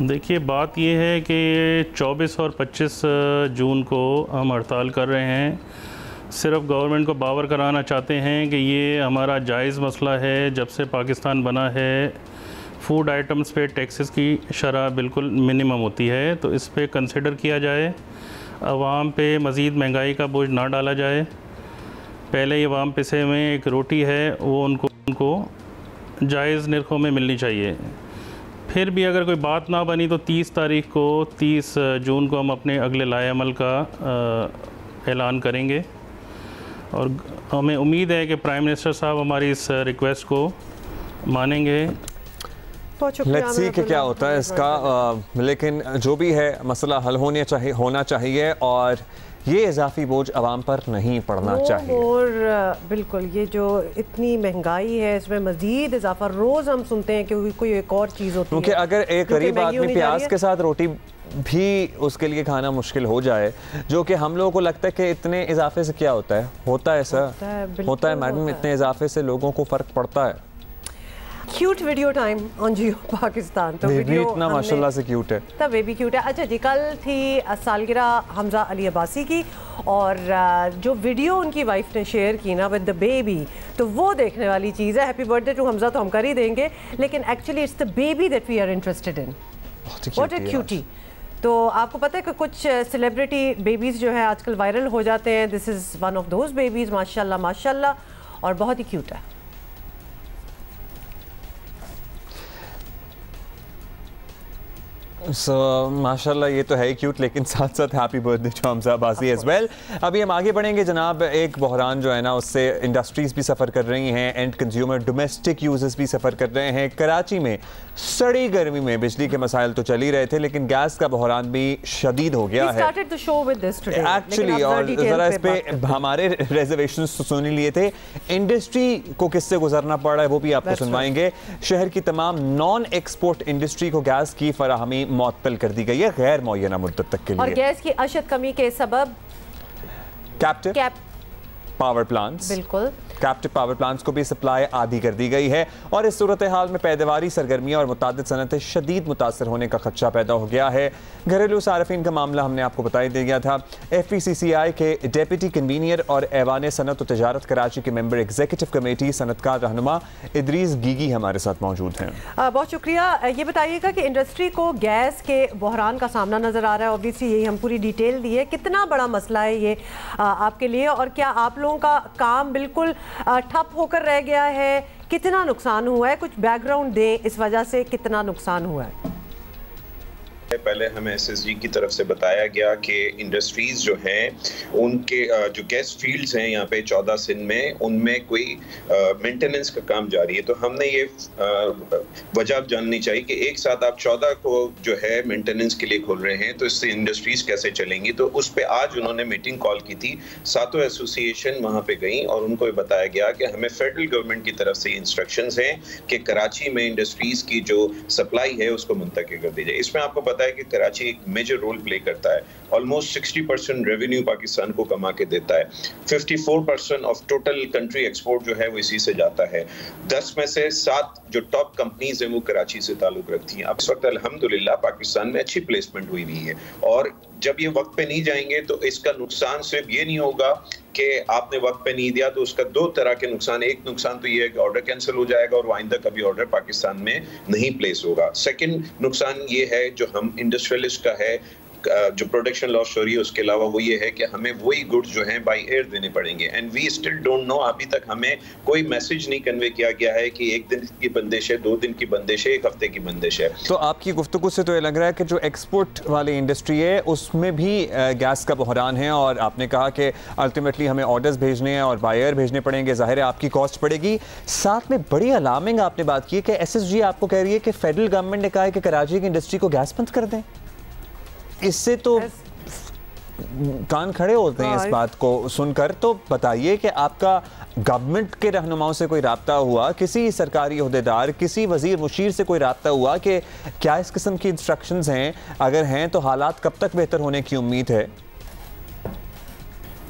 देखिए, बात यह है कि 24 और 25 जून को हम हड़ताल कर रहे हैं। सिर्फ गवर्नमेंट को बावर कराना चाहते हैं कि ये हमारा जायज़ मसला है। जब से पाकिस्तान बना है फूड आइटम्स पे टैक्सेस की शरह बिल्कुल मिनिमम होती है, तो इस पे कंसिडर किया जाए, आवाम पे मज़ीद महंगाई का बोझ ना डाला जाए। पहले ही आवाम पैसे में एक रोटी है वो उनको जायज़ निर्खों में मिलनी चाहिए। फिर भी अगर कोई बात ना बनी तो 30 जून को हम अपने अगले लाए अमल का ऐलान करेंगे और हमें उम्मीद है कि प्राइम मिनिस्टर साहब हमारी इस रिक्वेस्ट को मानेंगे। लेट्स सी कि क्या होता है इसका, लेकिन जो भी है मसला हल होना चाहिए और ये इजाफी बोझ आवाम पर नहीं पड़ना चाहिए। और बिल्कुल, ये जो इतनी महंगाई है इसमें मजीद इजाफा रोज़ हम सुनते हैं कि कोई एक और चीज़ होती है, क्योंकि अगर एक गरीब आदमी प्याज के साथ रोटी भी उसके लिए खाना मुश्किल हो जाए, जो कि हम लोगों को लगता है कि इतने इजाफे से क्या होता है, होता है सर, होता है मैडम, इतने इजाफे से लोगों को फ़र्क पड़ता है। क्यूट वीडियो टाइम ऑन जियो पाकिस्तान। तो वीडियो इतना माशाल्लाह से क्यूट है, तब बेबी क्यूट है। अच्छा जी, कल थी सालगिरह हमजा अली अब्बासी की, और जो वीडियो उनकी वाइफ ने शेयर की ना विद द बेबी, तो वो देखने वाली चीज़ है। हैप्पी बर्थडे टू हमजा तो हम कर ही देंगे, लेकिन actually it's the baby that we are interested in. What a cutie. तो आपको पता है कि कुछ सेलिब्रिटी बेबीज़ जो है आजकल वायरल हो जाते हैं। This is one of those babies, माशाल्लाह माशाल्लाह, और बहुत ही क्यूट है। माशाल्लाह ये तो है ही क्यूट, लेकिन साथ साथ happy birthday to Hamza Abbasi as well. अभी हम आगे बढ़ेंगे जनाब। एक बहरान जो है ना उससे इंडस्ट्रीज़ भी सफ़र कर रही हैं, एंड कंज्यूमर डोमेस्टिक यूजर्स भी सफ़र कर रहे हैं। कराची में सड़ी गर्मी में बिजली के मसाइल तो चल ही रहे थे, लेकिन गैस का बहरान भी शदीद हो गया है एक्चुअली। और ज़रा इस पर हमारे रिजर्वेशन सुन लिए थे, इंडस्ट्री को किससे गुजरना पड़ रहा है वो भी आपको सुनवाएंगे। शहर की तमाम नॉन एक्सपोर्ट इंडस्ट्री को गैस की फराहमी मुअत्तल कर दी गई है गैर मुअय्यना मुद्दत तक के लिए। और गैस की अशद कमी के सबब कैप्टिव पावर प्लांट्स, बिल्कुल कैप्टिव पावर प्लांट्स को भी सप्लाई आधी कर दी गई है, और इस सूरत हाल में पैदावारी सरगर्मियाँ और मुतादिद सनतें शदीद मुतासर होने का खदशा पैदा हो गया है। घरेलू सार्फिन का मामला हमने आपको बता दे दिया था। FPCCI के डेप्यूटी कन्वीनियर और ऐवान सनत व तजारत कराची के मेंबर एग्जीक्यूटिव कमेटी सनतकार रहनुमा इदरीस गीगी हमारे साथ मौजूद हैं। बहुत शुक्रिया। ये बताइएगा कि इंडस्ट्री को गैस के बहरान का सामना नज़र आ रहा है, ऑब्वियसली यही हम पूरी डिटेल दी है। कितना बड़ा मसला है ये आपके लिए, और क्या आप लोगों का काम बिल्कुल ठप होकर रह गया है? कितना नुकसान हुआ है? कुछ बैकग्राउंड दें, इस वजह से कितना नुकसान हुआ है? पहले हमें SSG की तरफ से बताया गया कि इंडस्ट्रीज जो हैं उनके जो गैस फील्ड्स हैं यहाँ पे 14 सिंध में, उनमें कोई मेंटेनेंस का काम जारी है। तो हमने ये वजह जाननी चाहिए कि एक साथ आप 14 को जो है मेंटेनेंस के लिए खोल रहे हैं, तो इससे इंडस्ट्रीज कैसे चलेंगी। तो उस पर आज उन्होंने मीटिंग कॉल की थी, सातों एसोसिएशन वहाँ पे गई और उनको बताया गया कि हमें फेडरल गवर्नमेंट की तरफ से इंस्ट्रक्शंस हैं कि कराची में इंडस्ट्रीज की जो सप्लाई है उसको मुंतकिल कर दी जाए। इसमें आपको पता है कि कराची एक मेजर रोल प्ले करता है, ऑलमोस्ट 60% रेवेन्यू पाकिस्तान को कमा के देता है, 54% ऑफ टोटल कंट्री एक्सपोर्ट जो है वो इसी से जाता है। 10 में से 7 जो टॉप कंपनीज हैं वो कराची से ताल्लुक रखती हैं। अब इस वक्त अल्हम्दुलिल्लाह पाकिस्तान में अच्छी प्लेसमेंट हुई भी है, और जब ये वक्त पे नहीं जाएंगे तो इसका नुकसान सिर्फ ये नहीं होगा कि आपने वक्त पे नहीं दिया, तो उसका 2 तरह के नुकसान। एक नुकसान तो ये है कि ऑर्डर कैंसिल हो जाएगा और आइंदा कभी ऑर्डर पाकिस्तान में नहीं प्लेस होगा। सेकंड नुकसान ये है जो हम इंडस्ट्रियलिस्ट का है, जो प्रोडक्शन लॉस हो रही है, उसके अलावा वो ये है कि हमें वही गुड्स जो हैं बाय एयर देने पड़ेंगे, and we still don't know. अभी तक हमें कोई मैसेज नहीं कन्वे किया गया है कि 1 दिन की बंदिश है, 2 दिन की बंदिश है, 1 हफ्ते की बंदिश है। तो आपकी गुफ्तगू से तो ये लग रहा है कि जो एक्सपोर्ट वाली इंडस्ट्री है उसमें भी गैस का बहरान है, और आपने कहा कि अल्टीमेटली हमें ऑर्डर्स भेजने हैं और बाय एयर भेजने पड़ेंगे, जाहिर है आपकी कॉस्ट पड़ेगी। साथ में बड़ी अलार्मिंग आपने बात की है कि SSG आपको कह रही है कि फेडरल गवर्नमेंट ने कहा है कि कराची की इंडस्ट्री को गैस बंद कर दें। इससे तो कान खड़े होते हैं इस बात को सुनकर। तो बताइए कि आपका गवर्नमेंट के रहनुमाओं से कोई राब्ता हुआ, किसी सरकारी ओहदेदार, किसी वजीर मुशीर से कोई राब्ता हुआ कि क्या इस किस्म की इंस्ट्रक्शंस हैं? अगर हैं तो हालात कब तक बेहतर होने की उम्मीद है?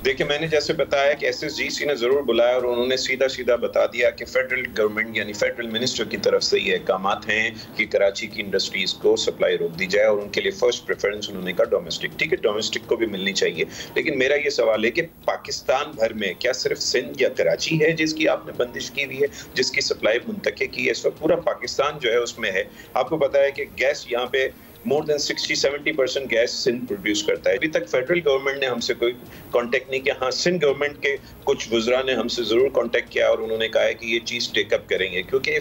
देखिए, मैंने जैसे बताया कि SSGC ने ज़रूर बुलाया और उन्होंने सीधा सीधा बता दिया कि फेडरल गवर्नमेंट यानी फेडरल मिनिस्टर की तरफ से ये अहकामात हैं कि कराची की इंडस्ट्रीज़ को सप्लाई रोक दी जाए, और उनके लिए फर्स्ट प्रेफरेंस उन्होंने कहा डोमेस्टिक। ठीक है, डोमेस्टिक को भी मिलनी चाहिए, लेकिन मेरा ये सवाल है कि पाकिस्तान भर में क्या सिर्फ सिंध या कराची है जिसकी आपने बंदिश की हुई है, जिसकी सप्लाई मुंतकिल की है? इस वक्त पूरा पाकिस्तान जो है उसमें है। आपको पता है कि गैस यहाँ पे more than 60-70% gas Sindh produce करता है। अभी तक फेडरल गवर्नमेंट ने हमसे कोई कांटेक्ट नहीं किया। हाँ, सिंध गवर्नमेंट के कुछ वुज़रा ने हमसे ज़रूर कांटेक्ट किया और उन्होंने कहा है कि ये चीज़ टेकअप करेंगे, क्योंकि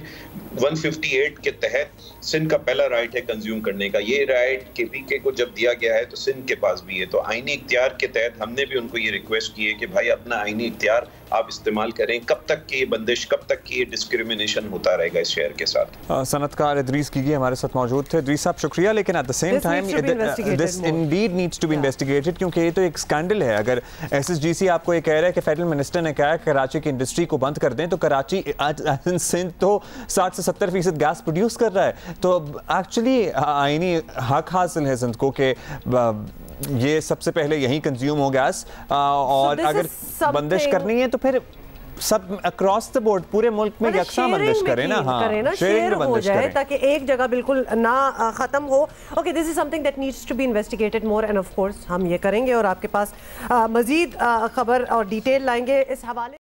158 के तहत सिंध का पहला राइट है कंज्यूम करने का। ये राइट KPK को जब दिया गया है तो सिंध के पास भी है। तो आईनी इख्तियार के तहत हमने भी उनको ये रिक्वेस्ट की है कि भाई अपना आईनी इख्तियार आप इस्तेमाल करें। कब तक की ये बंदिश, कब तक की ये डिस्क्रिमिनेशन होता रहेगा इस शहर के साथ? सनतकार इदरीस कीगी हमारे साथ मौजूद थे। इदरीस साहब शुक्रिया, लेकिन at the same time this indeed needs to be investigated, क्योंकि ये तो एक स्कैंडल है। अगर SSGC आपको ये कह रहा है कि फेडरल मिनिस्टर ने कहा है कराची की इंडस्ट्री को बंद कर दें, तो कराची सिंध तो 60 से 70% गैस प्रोड्यूस कर रहा है। तो एक्चुअली आईनी हक हासिल है सिंध को कि ये सबसे पहले यहीं कंज्यूम हो गैस, और अगर बंदिश करनी है तो फिर सब अक्रॉस द बोर्ड पूरे मुल्क में यकसा बंदिश करें ना। हाँ, शेयर हो जाए ताकि एक जगह बिल्कुल ना खत्म हो। Okay, this is something that needs to be investigated more, and of course हम ये करेंगे और आपके पास मजीद खबर और डिटेल लाएंगे इस हवाले।